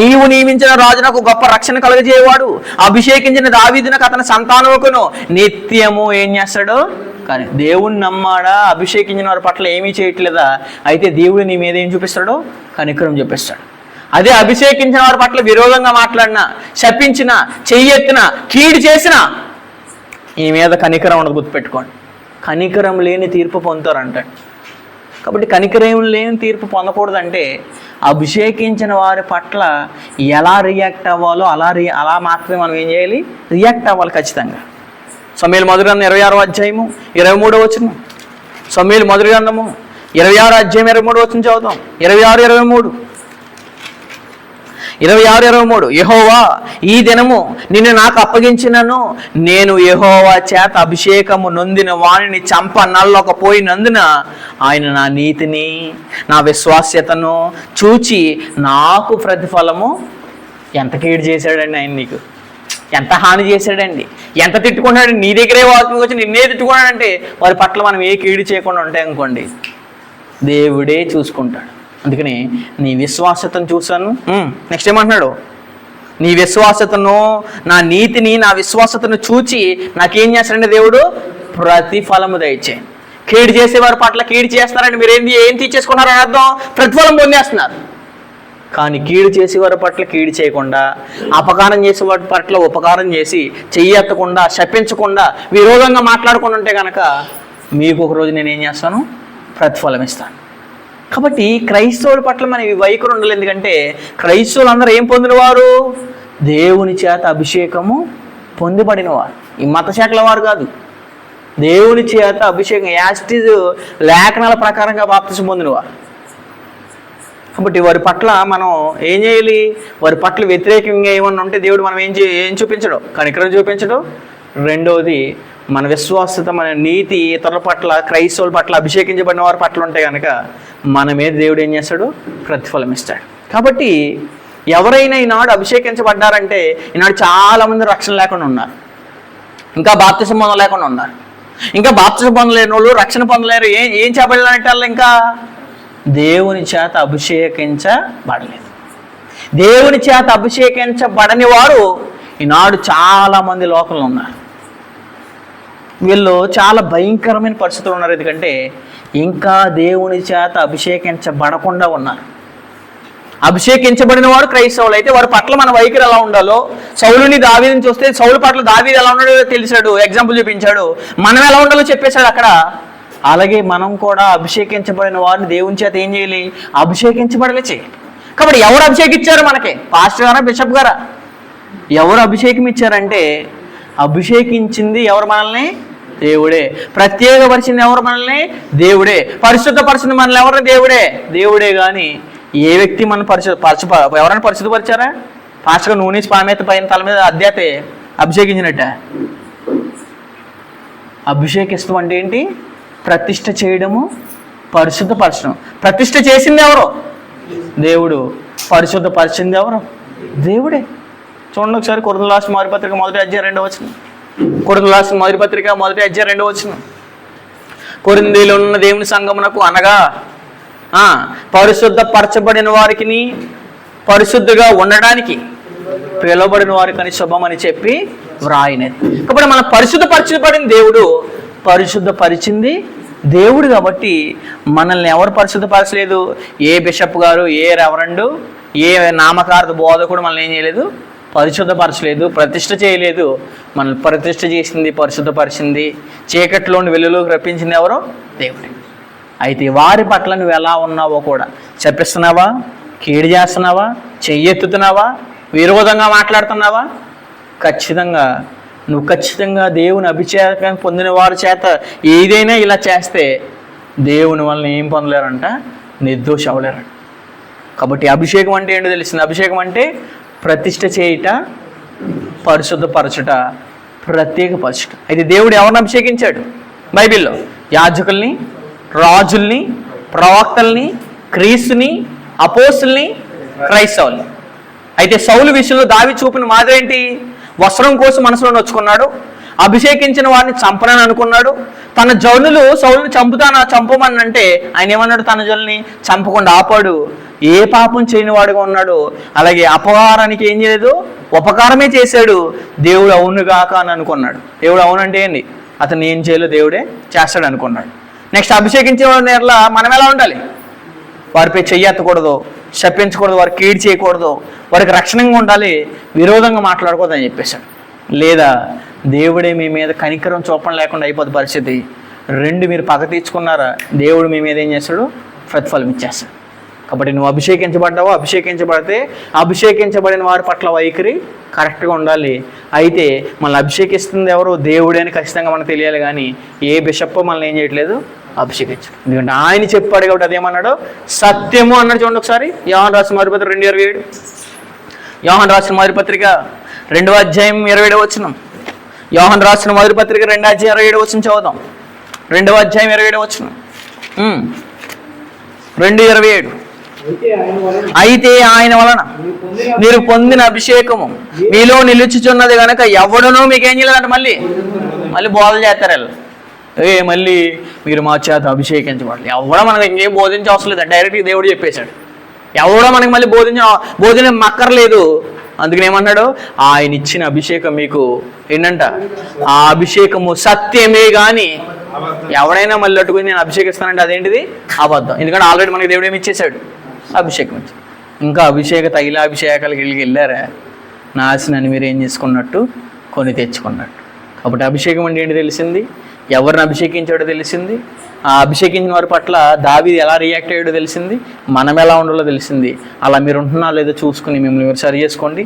నీవు నియమించిన రాజునకు గొప్ప రక్షణ కలుగజేయవాడు, అభిషేకించిన దావీదునకు అతని సంతానముకును నిత్యము ఏం చేస్తాడు? కానీ దేవుణ్ణి నమ్మాడా? అభిషేకించిన వారి పట్ల ఏమీ చేయట్లేదా? అయితే దేవుడు నీ మీద ఏం చూపిస్తాడు? కనికరం చూపిస్తాడు. అదే అభిషేకించిన వారి పట్ల విరోధంగా మాట్లాడినా, శపించినా, చెయ్యెత్తినా, కీడు చేసినా ఈ మీద కనికరం ఉండదు. గుర్తుపెట్టుకోండి. కనికరం లేని తీర్పు పొందుతారు అంటాడు. కాబట్టి కనికరం లేని తీర్పు పొందకూడదంటే అభిషేకించిన వారి పట్ల ఎలా రియాక్ట్ అవ్వాలో అలా మాత్రమే మనం ఏం చేయాలి? రియాక్ట్ అవ్వాలి ఖచ్చితంగా. సమూయేలు మొదటి గ్రంథం 26వ అధ్యాయము 23వ వచనం. సమూయేలు మొదటి గ్రంథము 26వ అధ్యాయం 23వ వచనం చదువుతాం. 26:23. యెహోవా ఈ దినము నిన్ను నాకు అప్పగించినను, నేను యెహోవా చేత అభిషేకము నొందిన వాణిని చంప నల్లకపోయినందున ఆయన నా నీతిని, నా విశ్వాస్యతను చూచి నాకు ప్రతిఫలము. ఎంత కీడు చేశాడండి ఆయన నీకు? ఎంత హాని చేశాడండి? ఎంత తిట్టుకున్నాడు? నీ దగ్గరే వాకింగ్ వచ్చి నిన్నే తిట్టుకున్నాడంటే వారి పట్ల మనం ఏ కీడు చేయకుండా ఉంటాయనుకోండి, దేవుడే చూసుకుంటాడు. అందుకని నీ విశ్వాసతను చూశాను. నెక్స్ట్ ఏమంటున్నాడు? నీ విశ్వాసతను, నా నీతిని, నా విశ్వాసతను చూచి నాకేం చేస్తాడంటే దేవుడు ప్రతిఫలము దయచేయండి. కీడు చేసేవారి పట్ల కీడు చేస్తారంటే మీరు ఏం తీసేసుకున్నారని అర్థం? ప్రతిఫలం పొందేస్తున్నారు. కానీ కీడు చేసేవారి పట్ల కీడు చేయకుండా, అపకారం చేసేవారి పట్ల ఉపకారం చేసి, చెయ్యెత్తకుండా, శపించకుండా, విరోధంగా మాట్లాడకుండా ఉంటే కనుక మీకు ఒకరోజు నేను ఏం చేస్తాను? ప్రతిఫలం ఇస్తాను. కాబట్టి క్రైస్తవుల పట్ల మన వైఖరి ఉండాలి. ఎందుకంటే క్రైస్తవులు అందరూ ఏం పొందినవారు? దేవుని చేత అభిషేకము పొందబడినవారు. ఈ మత శాఖల వారు కాదు. దేవుని చేత అభిషేకం యాస్టిజ్ లేఖనాల ప్రకారంగా బాప్తిసం పొందినవారు. కాబట్టి వారి పట్ల మనం ఏం చేయాలి? వారి పట్ల వ్యతిరేకంగా ఏమన్నా ఉంటే దేవుడు మనం ఏం చూపించడం? కనికరం చూపించడం. రెండవది మన విశ్వాసత, మన నీతి ఇతరుల పట్ల, క్రైస్తవుల పట్ల, అభిషేకించబడిన వారి పట్ల ఉంటే కనుక మన మీద దేవుడు ఏం చేస్తాడు? ప్రతిఫలం ఇస్తాడు. కాబట్టి ఎవరైనా ఈనాడు అభిషేకించబడ్డారంటే ఈనాడు చాలామంది రక్షణ లేకుండా ఉన్నారు, ఇంకా బాప్తిసం పొందలేకుండా ఉన్నారు. ఇంకా బాప్తిసం పొందలేని వాళ్ళు రక్షణ పొందలేరు. ఏం చెప్పాలంటే వాళ్ళు ఇంకా దేవుని చేత అభిషేకించబడలేదు. దేవుని చేత అభిషేకించబడని వారు ఈనాడు చాలామంది లోకంలో ఉన్నారు. వీళ్ళు చాలా భయంకరమైన పరిస్థితులు ఉన్నారు. ఎందుకంటే ఇంకా దేవుని చేత అభిషేకించబడకుండా ఉన్నారు. అభిషేకించబడిన వాడు క్రైస్తవులు అయితే వారి పట్ల మన వైఖరి ఎలా ఉండాలో, సౌలుని దావీదుని చూస్తే సౌలు పట్ల దావీదు ఎలా ఉన్నాడో తెలిసాడు, ఎగ్జాంపుల్ చూపించాడు. మనం ఎలా ఉండాలో చెప్పేశాడు అక్కడ. అలాగే మనం కూడా అభిషేకించబడిన వారిని దేవుని చేత ఏం చేయాలి? అభిషేకించబడలే చేయాలి. కాబట్టి ఎవరు అభిషేకించారు మనకి? పాస్టర్ గారా, బిషప్ గారా? ఎవరు అభిషేకం ఇచ్చారంటే అభిషేకించింది ఎవరు? మనల్ని దేవుడే. ప్రత్యేకపరిచింది ఎవరు? మనల్ని దేవుడే. పరిశుద్ధపరిచింది మనల్ని ఎవరు? దేవుడే. కానీ ఏ వ్యక్తి మన ఎవరైనా పరిశుద్ధపరిచారా? పాస్టర్గా నూనె పామేత పైన తల మీద అద్దేతే అభిషేకించినట్ట? అభిషేకిస్తాం అంటే ఏంటి? ప్రతిష్ఠ చేయడము, పరిశుద్ధపరచడం. ప్రతిష్ఠ చేసింది ఎవరు? దేవుడు. పరిశుద్ధపరిచింది ఎవరు? దేవుడే. చూడండి ఒకసారి కొరింథీయులకు రాసిన మొదటి పత్రిక 1వ అధ్యాయం 2వ వచనం. కొరింథీయులకు రాసిన మొదటి పత్రిక 1వ అధ్యాయం 2వ వచనం. కొరింథీలో ఉన్న దేవుని సంఘమునకు అనగా పరిశుద్ధపరచబడిన వారికి, పరిశుద్ధగా ఉండడానికి పిలువబడిన వారికని శుభమని చెప్పి వ్రాయినది. కాబట్టి మనం పరిశుద్ధపరచబడిన దేవుడు, పరిశుద్ధపరిచింది దేవుడు. కాబట్టి మనల్ని ఎవరు పరిశుద్ధపరచలేదు? ఏ బిషప్ గారు, ఏ రెవరెండు, ఏ నామకార్థ బోధకుడు మనల్ని ఏం చేయలేదు? పరిశుద్ధపరచలేదు, ప్రతిష్ఠ చేయలేదు. మనల్ని ప్రతిష్ఠ చేసింది, పరిశుద్ధపరిచింది, చీకట్లోని వెలుగులోకి రప్పించింది ఎవరు? దేవుడే. అయితే వారి పట్ల నువ్వు ఎలా ఉన్నావో కూడా చెప్పిస్తున్నావా? కీడు చేస్తున్నావా? చెయ్యెత్తుతున్నావా? విరోధంగా మాట్లాడుతున్నావా? ఖచ్చితంగా నువ్వు ఖచ్చితంగా దేవుని అభిషేకం పొందిన వారి చేత ఏదైనా ఇలా చేస్తే దేవుని వలన ఏం పొందలేరంట, నిర్దోష అవ్వలేరంట. కాబట్టి అభిషేకం అంటే ఏంటో తెలిసింది. అభిషేకం అంటే ప్రతిష్ఠ చేయుట, పరిశుద్ధపరచుట, ప్రత్యేకపరచుట. అయితే దేవుడు ఎవరిని అభిషేకించాడు బైబిల్లో? యాజకుల్ని, రాజుల్ని, ప్రవక్తల్ని, క్రీస్తుని, అపోస్తుల్ని, క్రైస్తవుల్ని. అయితే సౌలు విషయంలో దావీదు చూపిన మాదిరి ఏంటి? వస్త్రం కోసం మనసులో నొచ్చుకున్నాడు, అభిషేకించిన వాడిని చంపనని అనుకున్నాడు. తన జనులు సౌలుని చంపమని అంటే ఆయన ఏమన్నాడు? తన జనుల్ని చంపకుండా ఆపాడు. ఏ పాపం చేయని వాడుగా ఉన్నాడు. అలాగే అపకారానికి ఏం చేయలేదు, ఉపకారమే చేశాడు. దేవుడు అవునుగాక అని అనుకున్నాడు. దేవుడు అవునంటే ఏంటి? అతను ఏం చేయలేదు, దేవుడే చేస్తాడు అనుకున్నాడు. నెక్స్ట్ అభిషేకించే వాడిని ఎట్లా మనం ఎలా ఉండాలి? వారిపై చెయ్యెత్తకూడదు, శపించకూడదు, వారికి కీడు చేయకూడదు, వారికి రక్షణంగా ఉండాలి, విరోధంగా మాట్లాడకూడదు అని చెప్పేశాడు. లేదా దేవుడే మీ మీద కనికరం చూపడం లేకుండా అయిపోద్ది పరిస్థితి. రెండు మీరు పగ తీర్చుకున్నారా, దేవుడు మీ మీద ఏం చేస్తాడు? ప్రతిఫలం ఇచ్చేస్తాడు. కాబట్టి నువ్వు అభిషేకించబడ్డావు, అభిషేకించబడితే అభిషేకించబడిన వారి పట్ల వైఖరి కరెక్ట్గా ఉండాలి. అయితే మనల్ని అభిషేకిస్తుంది ఎవరు? దేవుడే అని ఖచ్చితంగా మనకు తెలియాలి. కానీ ఏ బిషప్ మనల్ని ఏం చేయట్లేదు, అభిషేకించడు. ఎందుకంటే ఆయన చెప్పాడు కాబట్టి అదేమన్నాడు? సత్యము అన్నాడు. చూడండి ఒకసారి యోహాను రాసిన మొదటి పత్రిక 2:27. యోహాను రాసిన మొదటి పత్రిక 2వ అధ్యాయం 27వ వచనం. యోహాను రాసిన మొదటి పత్రిక 2వ అధ్యాయం 27వ వచనం చదువుదాం. 2వ అధ్యాయం 27వ వచనం. 2:27. అయితే ఆయన వలన మీరు పొందిన అభిషేకము మీలో నిలుచుచున్నది కనుక ఎవడనో మీకేం చేయలేదంట. మళ్ళీ బోధలు చేస్తారు వాళ్ళు. మళ్ళీ మీరు మా చేత అభిషేకించబడాలి. ఎవడో మనకు ఇంకేం బోధించే అవసరం లేదు, డైరెక్ట్గా దేవుడు చెప్పేశాడు. ఎవడో మనకి మళ్ళీ బోధన మక్కర్లేదు. అందుకని ఏమన్నాడు? ఆయన ఇచ్చిన అభిషేకం మీకు ఏంటంట? ఆ అభిషేకము సత్యమే కానీ ఎవడైనా మళ్ళీ అట్టుకుని నేను అభిషేకిస్తానంటే అదేంటిది? అబద్ధం. ఎందుకంటే ఆల్రెడీ మనకి దేవుడు ఏమి ఇచ్చేశాడు? అభిషేకం ఇచ్చి. ఇంకా అభిషేక తైలాభిషేకాలకు వెళ్ళారా, నాశనాన్ని మీరు ఏం చేసుకున్నట్టు కొని తెచ్చుకున్నట్టు. కాబట్టి అభిషేకం అంటే ఏంటి తెలిసింది, ఎవరిని అభిషేకించాడో తెలిసింది, ఆ అభిషేకించిన వారి పట్ల దావీదు ఎలా రియాక్ట్ అయ్యాడో తెలిసింది, మనం ఎలా ఉండాలో తెలిసింది. అలా మీరు ఉంటున్నా లేదో చూసుకుని మిమ్మల్ని మీరు సరి చేసుకోండి.